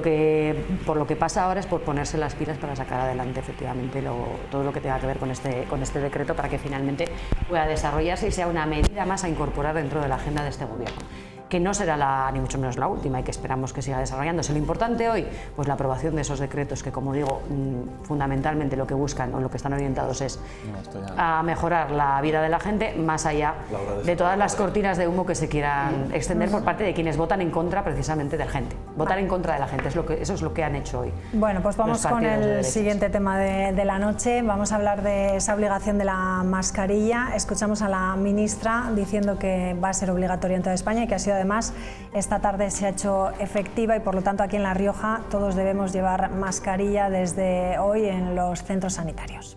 por lo que pasa ahora es por ponerse las pilas para sacar adelante efectivamente todo lo que tenga que ver con este decreto, para que finalmente pueda desarrollarse y sea una medida más a incorporar dentro de la agenda de este gobierno, que no será ni mucho menos la última y que esperamos que siga desarrollándose. Lo importante hoy, pues la aprobación de esos decretos que, como digo, fundamentalmente lo que buscan o lo que están orientados es a mejorar la vida de la gente, más allá de todas las cortinas de humo que se quieran extender por parte de quienes votan en contra precisamente de la gente. Votar en contra de la gente, eso es lo que han hecho hoy. Bueno, pues vamos con el siguiente tema de la noche. Vamos a hablar de esa obligación de la mascarilla. Escuchamos a la ministra diciendo que va a ser obligatoria en toda España y que ha sido además esta tarde se ha hecho efectiva y por lo tanto aquí en La Rioja todos debemos llevar mascarilla desde hoy en los centros sanitarios.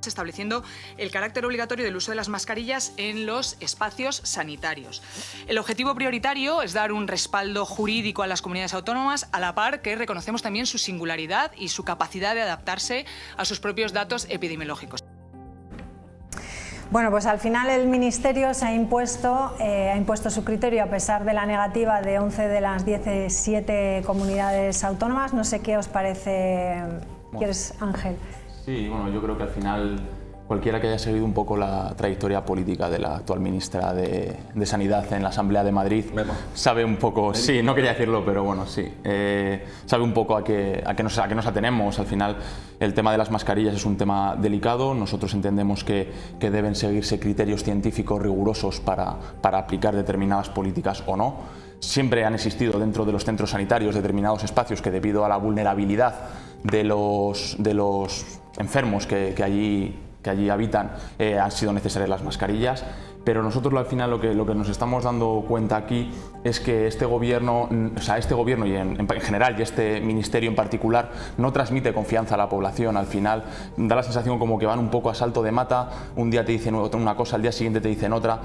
Estableciendo el carácter obligatorio del uso de las mascarillas en los espacios sanitarios. El objetivo prioritario es dar un respaldo jurídico a las comunidades autónomas, a la par que reconocemos también su singularidad y su capacidad de adaptarse a sus propios datos epidemiológicos. Bueno, pues al final el Ministerio se ha impuesto su criterio a pesar de la negativa de 11 de las 17 comunidades autónomas. No sé qué os parece. ¿Quieres, Ángel? Sí, bueno, yo creo que al final cualquiera que haya seguido un poco la trayectoria política de la actual ministra de Sanidad en la Asamblea de Madrid sabe un poco, sí, no quería decirlo, pero bueno, sí, sabe un poco a qué nos atenemos. Al final el tema de las mascarillas es un tema delicado, nosotros entendemos que deben seguirse criterios científicos rigurosos para aplicar determinadas políticas o no. Siempre han existido dentro de los centros sanitarios determinados espacios que, debido a la vulnerabilidad de los enfermos que allí habitan, han sido necesarias las mascarillas, pero nosotros al final lo que nos estamos dando cuenta aquí es que este gobierno y en general y este ministerio en particular no transmite confianza a la población. Al final da la sensación como que van un poco a salto de mata, un día te dicen una cosa, al día siguiente te dicen otra.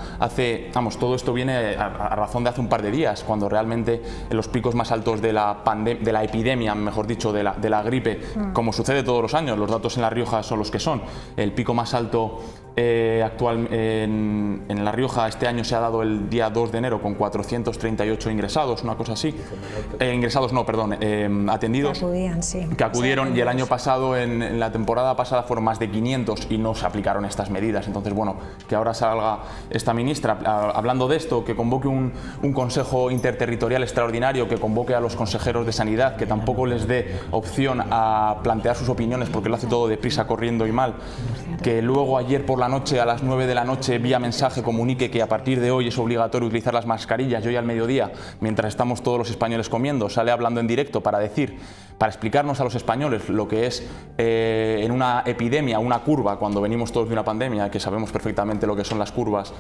Todo esto viene a razón de hace un par de días, cuando realmente en los picos más altos de la epidemia, mejor dicho, de la gripe, como sucede todos los años, los datos en La Rioja son los que son. El pico más alto actual en La Rioja este año se ha dado el día 2 de enero con 438 ingresados, una cosa así. Atendidos. Que acudieron, y el año pasado, en la temporada pasada, fueron más de 500 y no se aplicaron estas medidas. Entonces, bueno, que ahora salga esta ministra hablando de esto, que convoque un consejo interterritorial extraordinario, que convoque a los consejeros de sanidad, que tampoco les dé opción a plantear sus opiniones porque lo hace todo deprisa, corriendo y mal, que luego ayer por la noche, a las 9 de la noche, vía mensaje comunique que a partir de hoy es obligatorio utilizar las mascarillas, y hoy al mediodía, mientras estamos todos los españoles comiendo, sale hablando en directo para explicarnos a los españoles lo que es en una epidemia, una curva, cuando venimos todos de una pandemia, que sabemos perfectamente lo que son las curvas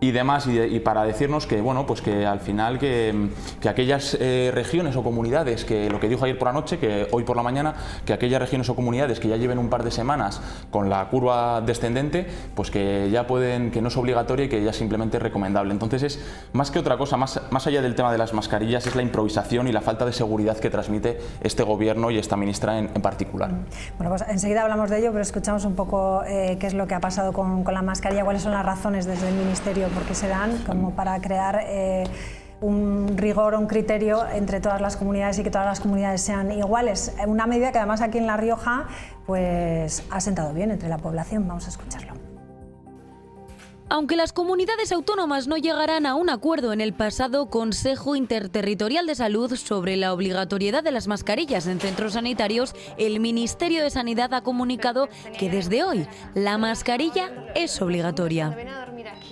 y demás, y para decirnos que, bueno, pues que al final que aquellas regiones o comunidades, que lo que dijo ayer por la noche, que hoy por la mañana, que aquellas regiones o comunidades que ya lleven un par de semanas con la curva descendente, pues que ya pueden, que no es obligatoria y que ya simplemente es recomendable. Entonces es más que otra cosa, más allá del tema de las mascarillas, es la improvisación y la falta de seguridad que transmite este gobierno y esta ministra en particular. Bueno, pues enseguida hablamos de ello, pero escuchamos un poco qué es lo que ha pasado con la mascarilla, cuáles son las razones desde el Ministerio por qué se dan, como para crear un rigor o un criterio entre todas las comunidades y que todas las comunidades sean iguales. Una medida que además aquí en La Rioja pues ha sentado bien entre la población. Vamos a escucharlo. Aunque las comunidades autónomas no llegarán a un acuerdo en el pasado Consejo Interterritorial de Salud sobre la obligatoriedad de las mascarillas en centros sanitarios, el Ministerio de Sanidad ha comunicado que desde hoy la mascarilla es obligatoria.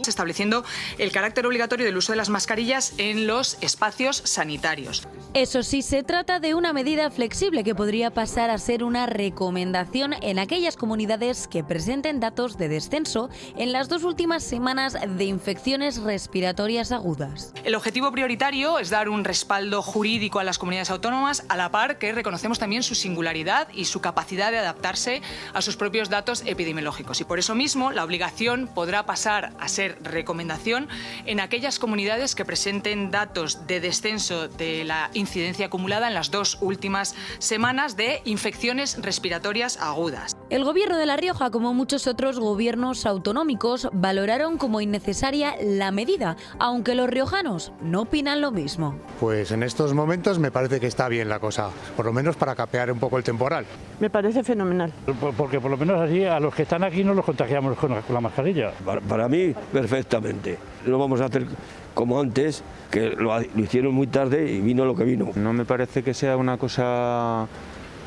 estableciendo el carácter obligatorio del uso de las mascarillas en los espacios sanitarios. Eso sí, se trata de una medida flexible que podría pasar a ser una recomendación en aquellas comunidades que presenten datos de descenso en las 2 últimas semanas de infecciones respiratorias agudas. El objetivo prioritario es dar un respaldo jurídico a las comunidades autónomas, a la par que reconocemos también su singularidad y su capacidad de adaptarse a sus propios datos epidemiológicos. Y por eso mismo, la obligación podrá pasar a ser recomendación en aquellas comunidades que presenten datos de descenso de la incidencia acumulada en las 2 últimas semanas de infecciones respiratorias agudas. El Gobierno de La Rioja, como muchos otros gobiernos autonómicos, valoraron como innecesaria la medida, aunque los riojanos no opinan lo mismo. Pues en estos momentos me parece que está bien la cosa, por lo menos para capear un poco el temporal. Me parece fenomenal. Porque por lo menos así a los que están aquí no los contagiamos con la mascarilla. Para mí, perfectamente. No vamos a hacer como antes, que lo hicieron muy tarde y vino lo que vino. No me parece que sea una cosa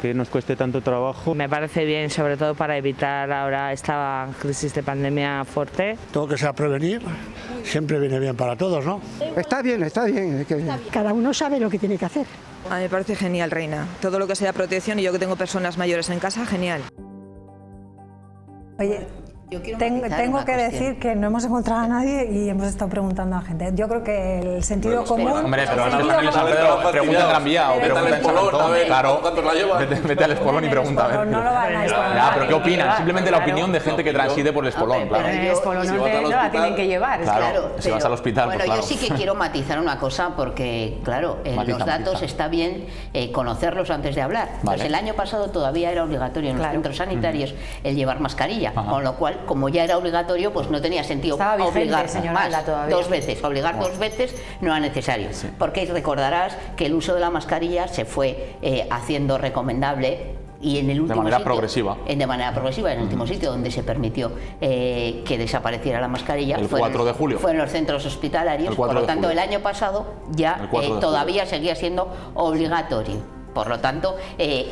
que nos cueste tanto trabajo. Me parece bien, sobre todo para evitar ahora esta crisis de pandemia fuerte. Todo que sea prevenir siempre viene bien para todos, ¿no? Está bien, está bien. Cada uno sabe lo que tiene que hacer. A mí me parece genial, Reina. Todo lo que sea protección, y yo que tengo personas mayores en casa, genial. Oye, tengo que decir que no hemos encontrado a nadie y hemos estado preguntando a gente. Yo creo que el sentido común... Hombre, pero no están en San Pedro, pregunta en Gran Vía o pregunta en San Antón. Claro, vete al Espolón y pregunta a ver. No lo van a Espolón. Ya, pero ¿qué opinan? Simplemente la opinión de gente que transite por el Espolón, claro. Pero el Espolón no la tienen que llevar. Claro, si vas al hospital, bueno, pues claro. Yo sí que quiero matizar una cosa porque, claro, los datos está bien conocerlos antes de hablar. Pues el año pasado todavía era obligatorio en los centros sanitarios el llevar mascarilla, con lo cual, como ya era obligatorio, pues no tenía sentido obligar más, 2 veces. Obligar 2 veces no era necesario, porque recordarás que el uso de la mascarilla se fue haciendo recomendable. Y en el último de manera sitio, progresiva. De manera progresiva, en el último sitio donde se permitió que desapareciera la mascarilla el 4 de julio. Fue en los centros hospitalarios. Por lo tanto, el año pasado ya todavía seguía siendo obligatorio. Por lo tanto,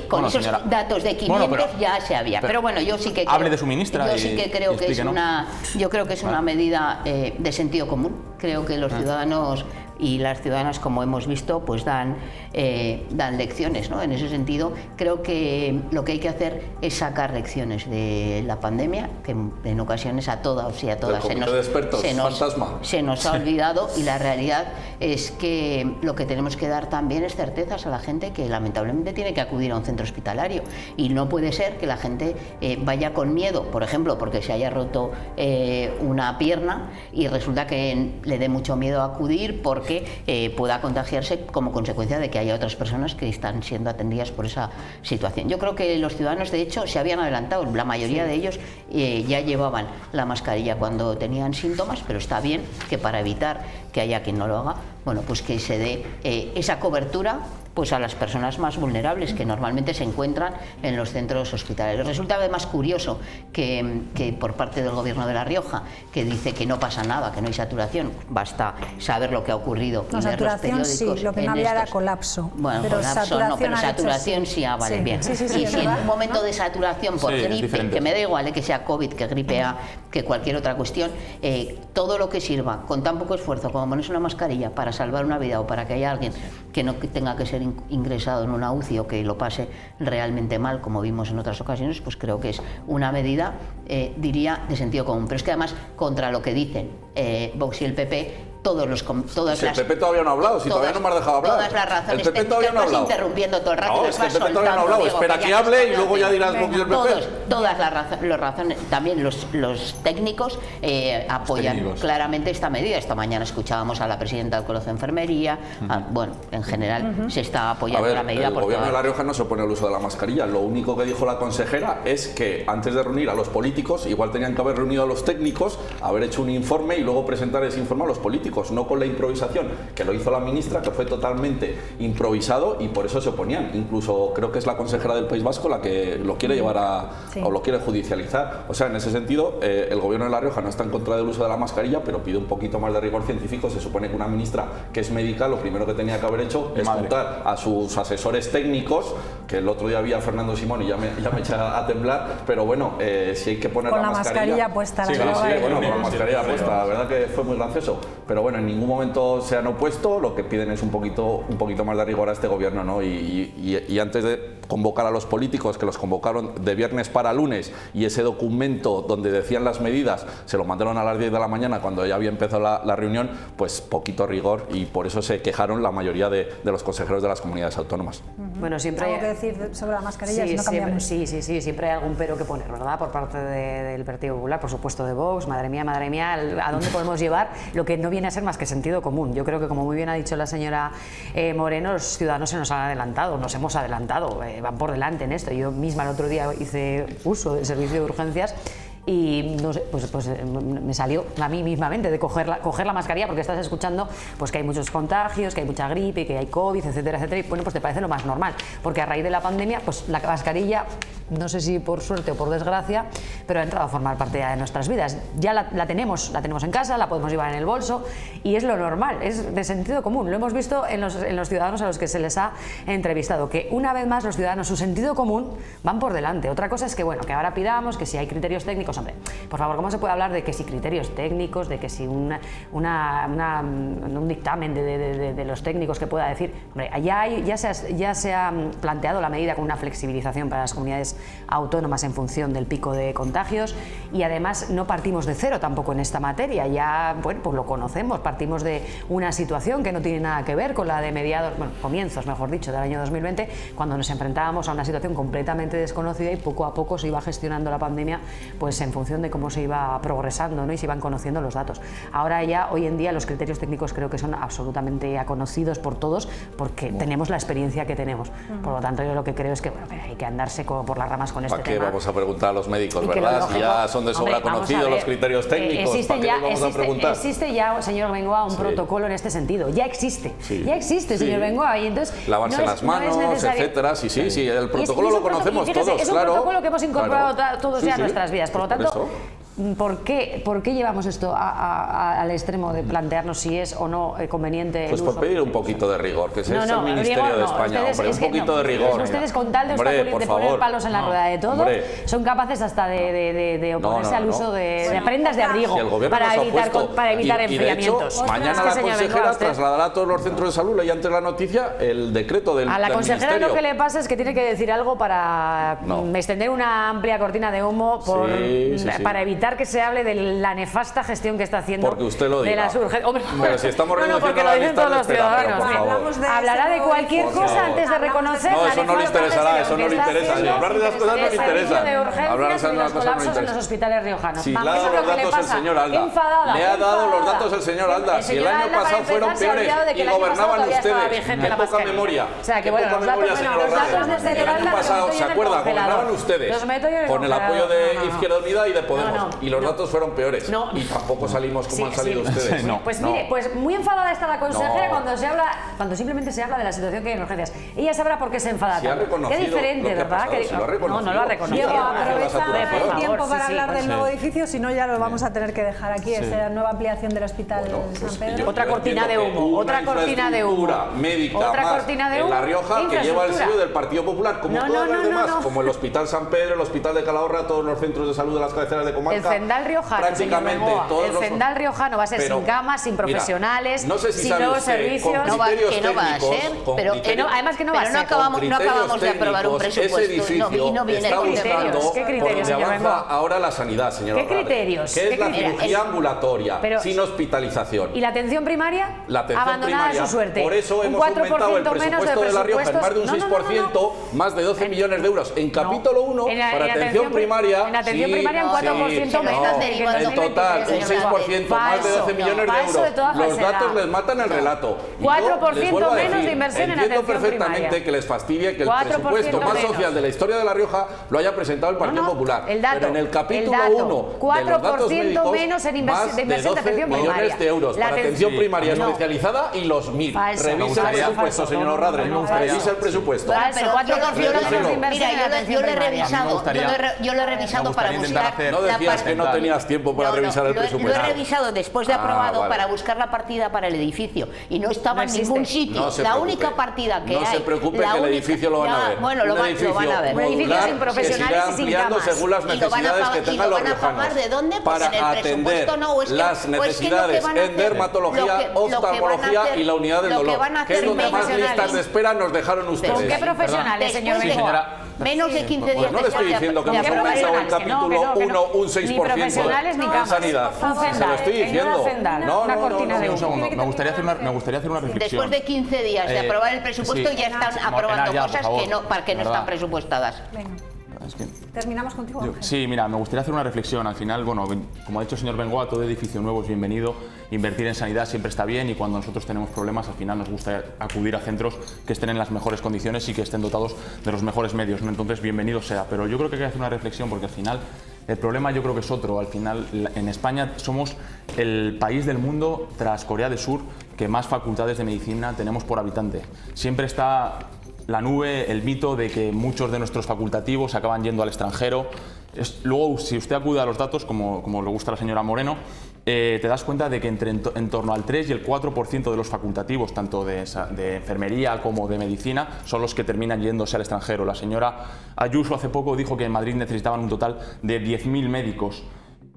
con esos datos de 500 ya se había. Pero bueno, yo sí que creo, hable de su ministra. Yo sí que creo que es una medida de sentido común. Creo que los ciudadanos y las ciudadanas, como hemos visto, pues dan lecciones, ¿no? En ese sentido, creo que lo que hay que hacer es sacar lecciones de la pandemia, que en ocasiones a todas y a todas se nos ha olvidado, y la realidad es que lo que tenemos que dar también es certezas a la gente que lamentablemente tiene que acudir a un centro hospitalario, y no puede ser que la gente vaya con miedo, por ejemplo, porque se haya roto una pierna y resulta que le dé mucho miedo acudir porque pueda contagiarse como consecuencia de que haya otras personas que están siendo atendidas por esa situación. Yo creo que los ciudadanos, de hecho, se habían adelantado. La mayoría de ellos ya llevaban la mascarilla cuando tenían síntomas, pero está bien que para evitar que haya quien no lo haga, bueno, pues que se dé esa cobertura pues a las personas más vulnerables que normalmente se encuentran en los centros hospitalarios. Resulta además curioso que por parte del Gobierno de La Rioja, que dice que no pasa nada, que no hay saturación, basta saber lo que ha ocurrido y ver los periódicos. Sí, lo que no había era colapso. Bueno, pero saturación sí, vale, bien. Y si en un momento de saturación por gripe, que me da igual que sea COVID, que gripe A, que cualquier otra cuestión, todo lo que sirva con tan poco esfuerzo como ponerse una mascarilla para salvar una vida o para que haya alguien que no tenga que ser ingresado en una UCI o que lo pase realmente mal, como vimos en otras ocasiones, pues creo que es una medida, diría, de sentido común. Pero es que además, contra lo que dicen Vox y el PP, el PP todavía no ha hablado, si todavía no me has dejado hablar. Todas las razones el PP todavía no ha hablado. Interrumpiendo todo el rato. No, es que el PP todavía no ha hablado. Espera que hable y luego ya dirás Vox y el PP. Todas las razones, también los técnicos apoyan claramente esta medida. Esta mañana escuchábamos a la presidenta del Colegio de Enfermería. Bueno, en general se está apoyando la medida. El Gobierno de La Rioja no se opone al uso de la mascarilla. Lo único que dijo la consejera es que antes de reunir a los políticos, igual tenían que haber reunido a los técnicos, haber hecho un informe y luego presentar ese informe a los políticos. No con la improvisación que lo hizo la ministra, que fue totalmente improvisado, y por eso se oponían. Incluso creo que es la consejera del País Vasco la que lo quiere llevar o lo quiere judicializar. O sea, en ese sentido, el Gobierno de La Rioja no está en contra del uso de la mascarilla, pero pide un poquito más de rigor científico. Se supone que una ministra que es médica, lo primero que tenía que haber hecho es juntar a sus asesores técnicos que el otro día vi a Fernando Simón y ya me echa a temblar, pero bueno, si hay que poner con la mascarilla puesta. Sí, bueno, con la mascarilla puesta, la verdad que fue muy gracioso, pero bueno, en ningún momento se han opuesto, lo que piden es un poquito más de rigor a este gobierno, ¿no? Y antes de convocar a los políticos, que los convocaron de viernes para lunes, y ese documento donde decían las medidas se lo mandaron a las 10 de la mañana cuando ya había empezado la reunión, pues poquito rigor, y por eso se quejaron la mayoría de los consejeros de las comunidades autónomas. Bueno, siempre ¿Algo que decir sobre la mascarilla? Sí, si no cambiamos. sí, siempre hay algún pero que poner, ¿verdad? Por parte del Partido Popular, por supuesto de Vox. Madre mía, ¿a dónde podemos llevar lo que no viene a ser más que sentido común? Yo creo que, como muy bien ha dicho la señora Moreno, los ciudadanos se nos han adelantado, nos hemos adelantado, van por delante en esto. Yo misma el otro día hice uso del servicio de urgencias y no sé, pues me salió a mí mismamente de coger la mascarilla, porque estás escuchando pues que hay muchos contagios, que hay mucha gripe, que hay COVID, etcétera, etcétera, y bueno, pues te parece lo más normal, porque a raíz de la pandemia, pues la mascarilla, no sé si por suerte o por desgracia, pero ha entrado a formar parte de nuestras vidas. Ya la tenemos en casa, la podemos llevar en el bolso y es lo normal, es de sentido común. Lo hemos visto en los ciudadanos a los que se les ha entrevistado, que una vez más los ciudadanos, su sentido común, van por delante. Otra cosa es que, bueno, que ahora pidamos que si hay criterios técnicos, hombre, por favor, ¿cómo se puede hablar de que si criterios técnicos, de que si un dictamen de los técnicos que pueda decir? Hombre, ya se ha planteado la medida con una flexibilización para las comunidades autónomas en función del pico de contagios, y además no partimos de cero tampoco en esta materia, ya, bueno, pues lo conocemos, partimos de una situación que no tiene nada que ver con la de comienzos, mejor dicho, del año 2020, cuando nos enfrentábamos a una situación completamente desconocida y poco a poco se iba gestionando la pandemia, pues en función de cómo se iba progresando, ¿no? Y se iban conociendo los datos. Ahora ya, hoy en día, los criterios técnicos creo que son absolutamente conocidos por todos, porque tenemos la experiencia que tenemos. Por lo tanto, yo lo que creo es que, bueno, hay que andarse por las ramas con este tema. ¿Para qué vamos a preguntar a los médicos, verdad? Si ya son de sobra conocidos los criterios técnicos, ¿para qué les vamos a preguntar? Existe ya, señor Bengoa, un protocolo en este sentido. Ya existe, señor Bengoa. Y entonces, lavarse las manos, etcétera. Sí, el protocolo lo conocemos todos, es un protocolo que hemos incorporado todos ya a nuestras vidas. Por lo tanto, ¿por qué llevamos esto al extremo de plantearnos si es o no conveniente? Pues por pedir un poquito de rigor, que es el Ministerio de España, hombre, un poquito de rigor. Ustedes, con tal de poner palos en la rueda de todo, son capaces hasta de oponerse al uso de prendas de abrigo para evitar enfriamientos. De hecho, mañana la consejera trasladará a todos los centros de salud, leí antes la noticia, el decreto del Ministerio. A la consejera lo que le pasa es que tiene que decir algo para extender una amplia cortina de humo para evitar que se hable de la nefasta gestión que está haciendo. Porque usted lo diga. Pero si estamos reduciendo la lista de espera, por favor. Hablará de cualquier cosa antes de reconocer la eso no le interesará, eso no le interesa. Hablar de las cosas no le interesa. Hablar de las cosas no en los hospitales riojanos. Si le ha dado los datos el señor Alda. Le ha dado los datos el señor Alda. Si el año pasado fueron peores y gobernaban ustedes. Qué poca memoria. Qué poca memoria, señor Alda. El año pasado, ¿se acuerda? Gobernaban ustedes con el apoyo de Izquierda Unida y de Podemos. Y los datos fueron peores. Y tampoco salimos como han salido ustedes. Pues mire, pues muy enfadada está la consejera cuando simplemente se habla de la situación que hay en urgencias. Ella sabrá por qué se enfada tanto. Qué diferente, ¿verdad? No lo ha reconocido. Diego, aprovecha el tiempo para hablar del nuevo edificio, si no ya lo vamos a tener que dejar aquí. Es la nueva ampliación del Hospital San Pedro. Otra cortina de humo. Otra cortina de humo. Médica en La Rioja que lleva el sello del Partido Popular, como todas las demás, como el Hospital San Pedro, el Hospital de Calahorra, todos los centros de salud de las cabeceras de comarca. El Cendal riojano, prácticamente todos el Cendal riojano va a ser sin camas, sin profesionales, no sé si sin nuevos servicios. No va a ser, pero además que no va a ser. No acabamos de aprobar un presupuesto y no viene el criterios. ¿Qué criterios, señor avanza ahora la sanidad, señor. ¿Qué criterios? ¿Qué es la cirugía ambulatoria sin hospitalización? ¿Y la atención primaria? La atención abandonada primaria, a su suerte. Por eso hemos aumentado el presupuesto de La Rioja en más de un 6%, más de 12 millones de euros en capítulo 1 para atención primaria. En atención primaria un 4% menos. En total, un 6%, más de 12 millones de euros. Los datos les matan el relato. 4% menos de inversión en atención primaria. Entiendo perfectamente que les fastidie que el presupuesto más social de la historia de La Rioja lo haya presentado el Partido Popular. Pero en el capítulo 1 de los datos médicos, más de 12 millones de euros para atención primaria especializada y los MIR. Revisa el presupuesto, señor Orradre. Revisa el presupuesto. Mira, yo lo he revisado para buscar. No decías que no tenías tiempo para revisar el presupuesto. Lo he revisado después de aprobado para buscar la partida para el edificio y no estaba en ningún sitio. La única partida que hay... No se preocupe que el edificio lo van a ver. Bueno, lo van a ver. Un edificio sin profesionales y sin camas. Según las necesidades que tengan los riojanos. ¿De dónde? Para atender las necesidades en dermatología, oftalmología y la unidad del dolor. Que es donde más listas de espera nos dejaron ustedes. ¿Con qué profesionales, señor Bengoa? Menos de 15 días. Pues no le estoy diciendo que hemos aumentado el capítulo 1 un 6% ni profesionales ni camas. Sanidad. Se lo estoy diciendo. Una cortina de humo. Me gustaría hacer una reflexión. Después de 15 días de aprobar el presupuesto ya están aprobando cosas que no están presupuestadas. Terminamos contigo, Ángel. Sí, mira, me gustaría hacer una reflexión. Al final, bueno, como ha dicho el señor Bengoa, todo edificio nuevo es bienvenido. Invertir en sanidad siempre está bien y cuando nosotros tenemos problemas, al final nos gusta acudir a centros que estén en las mejores condiciones y que estén dotados de los mejores medios, ¿no? Entonces, bienvenido sea. Pero yo creo que hay que hacer una reflexión porque al final el problema yo creo que es otro. Al final, en España somos el país del mundo, tras Corea del Sur, que más facultades de medicina tenemos por habitante. Siempre está la nube, el mito de que muchos de nuestros facultativos acaban yendo al extranjero. Luego, si usted acude a los datos, como le gusta a la señora Moreno, te das cuenta de que en torno al 3 y el 4% de los facultativos, tanto de enfermería como de medicina, son los que terminan yéndose al extranjero. La señora Ayuso hace poco dijo que en Madrid necesitaban un total de 10.000 médicos.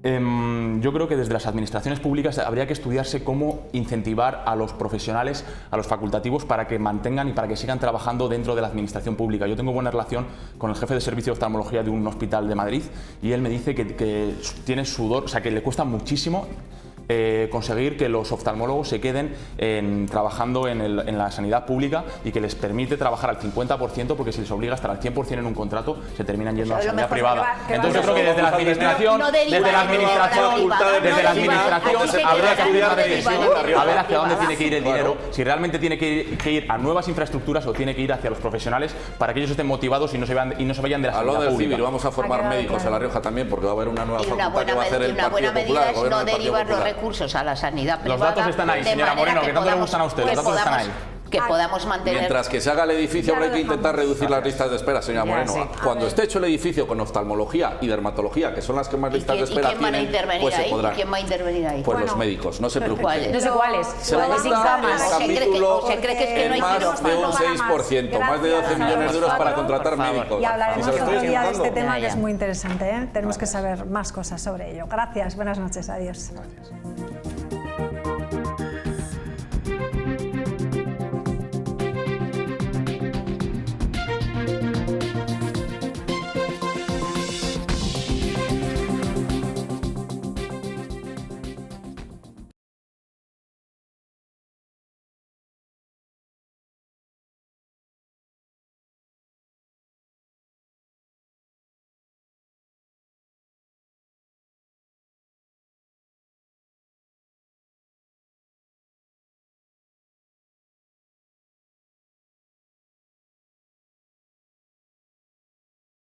Yo creo que desde las administraciones públicas habría que estudiarse cómo incentivar a los profesionales, a los facultativos, para que mantengan y para que sigan trabajando dentro de la administración pública. Yo tengo buena relación con el jefe de servicio de oftalmología de un hospital de Madrid y él me dice que tiene sudor, o sea, que le cuesta muchísimo conseguir que los oftalmólogos se queden trabajando en la sanidad pública y que les permite trabajar al 50%, porque si les obliga a estar al 100% en un contrato, se terminan yendo a la sanidad privada. Entonces yo creo que desde la administración habría que hacer una reflexión a ver hacia dónde tiene que ir el dinero, si realmente tiene que ir a nuevas infraestructuras o tiene que ir hacia los profesionales para que ellos estén motivados y no se vayan de la sanidad pública. Del civil, vamos a formar médicos en La Rioja también, porque va a haber una nueva facultad que va a hacer el Partido Popular. No derivar los recursos a la sanidad privada. Los datos están ahí, señora Moreno, que tanto le gustan a usted, los datos están ahí. Que podamos mantener... Mientras que se haga el edificio habrá que intentar reducir las listas de espera, señora Moreno. Cuando esté hecho el edificio con oftalmología y dermatología, que son las que más listas de espera tienen, pues se podrán. ¿Quién va a intervenir ahí? Pues los médicos, no se preocupen. No sé cuáles. Se va a ¿Se cree que no hay más de un 6%, más de 12 millones de euros para contratar médicos. Y hablaremos otro día de este tema que es muy interesante, ¿eh? Tenemos que saber más cosas sobre ello. Gracias, buenas noches, adiós. Gracias.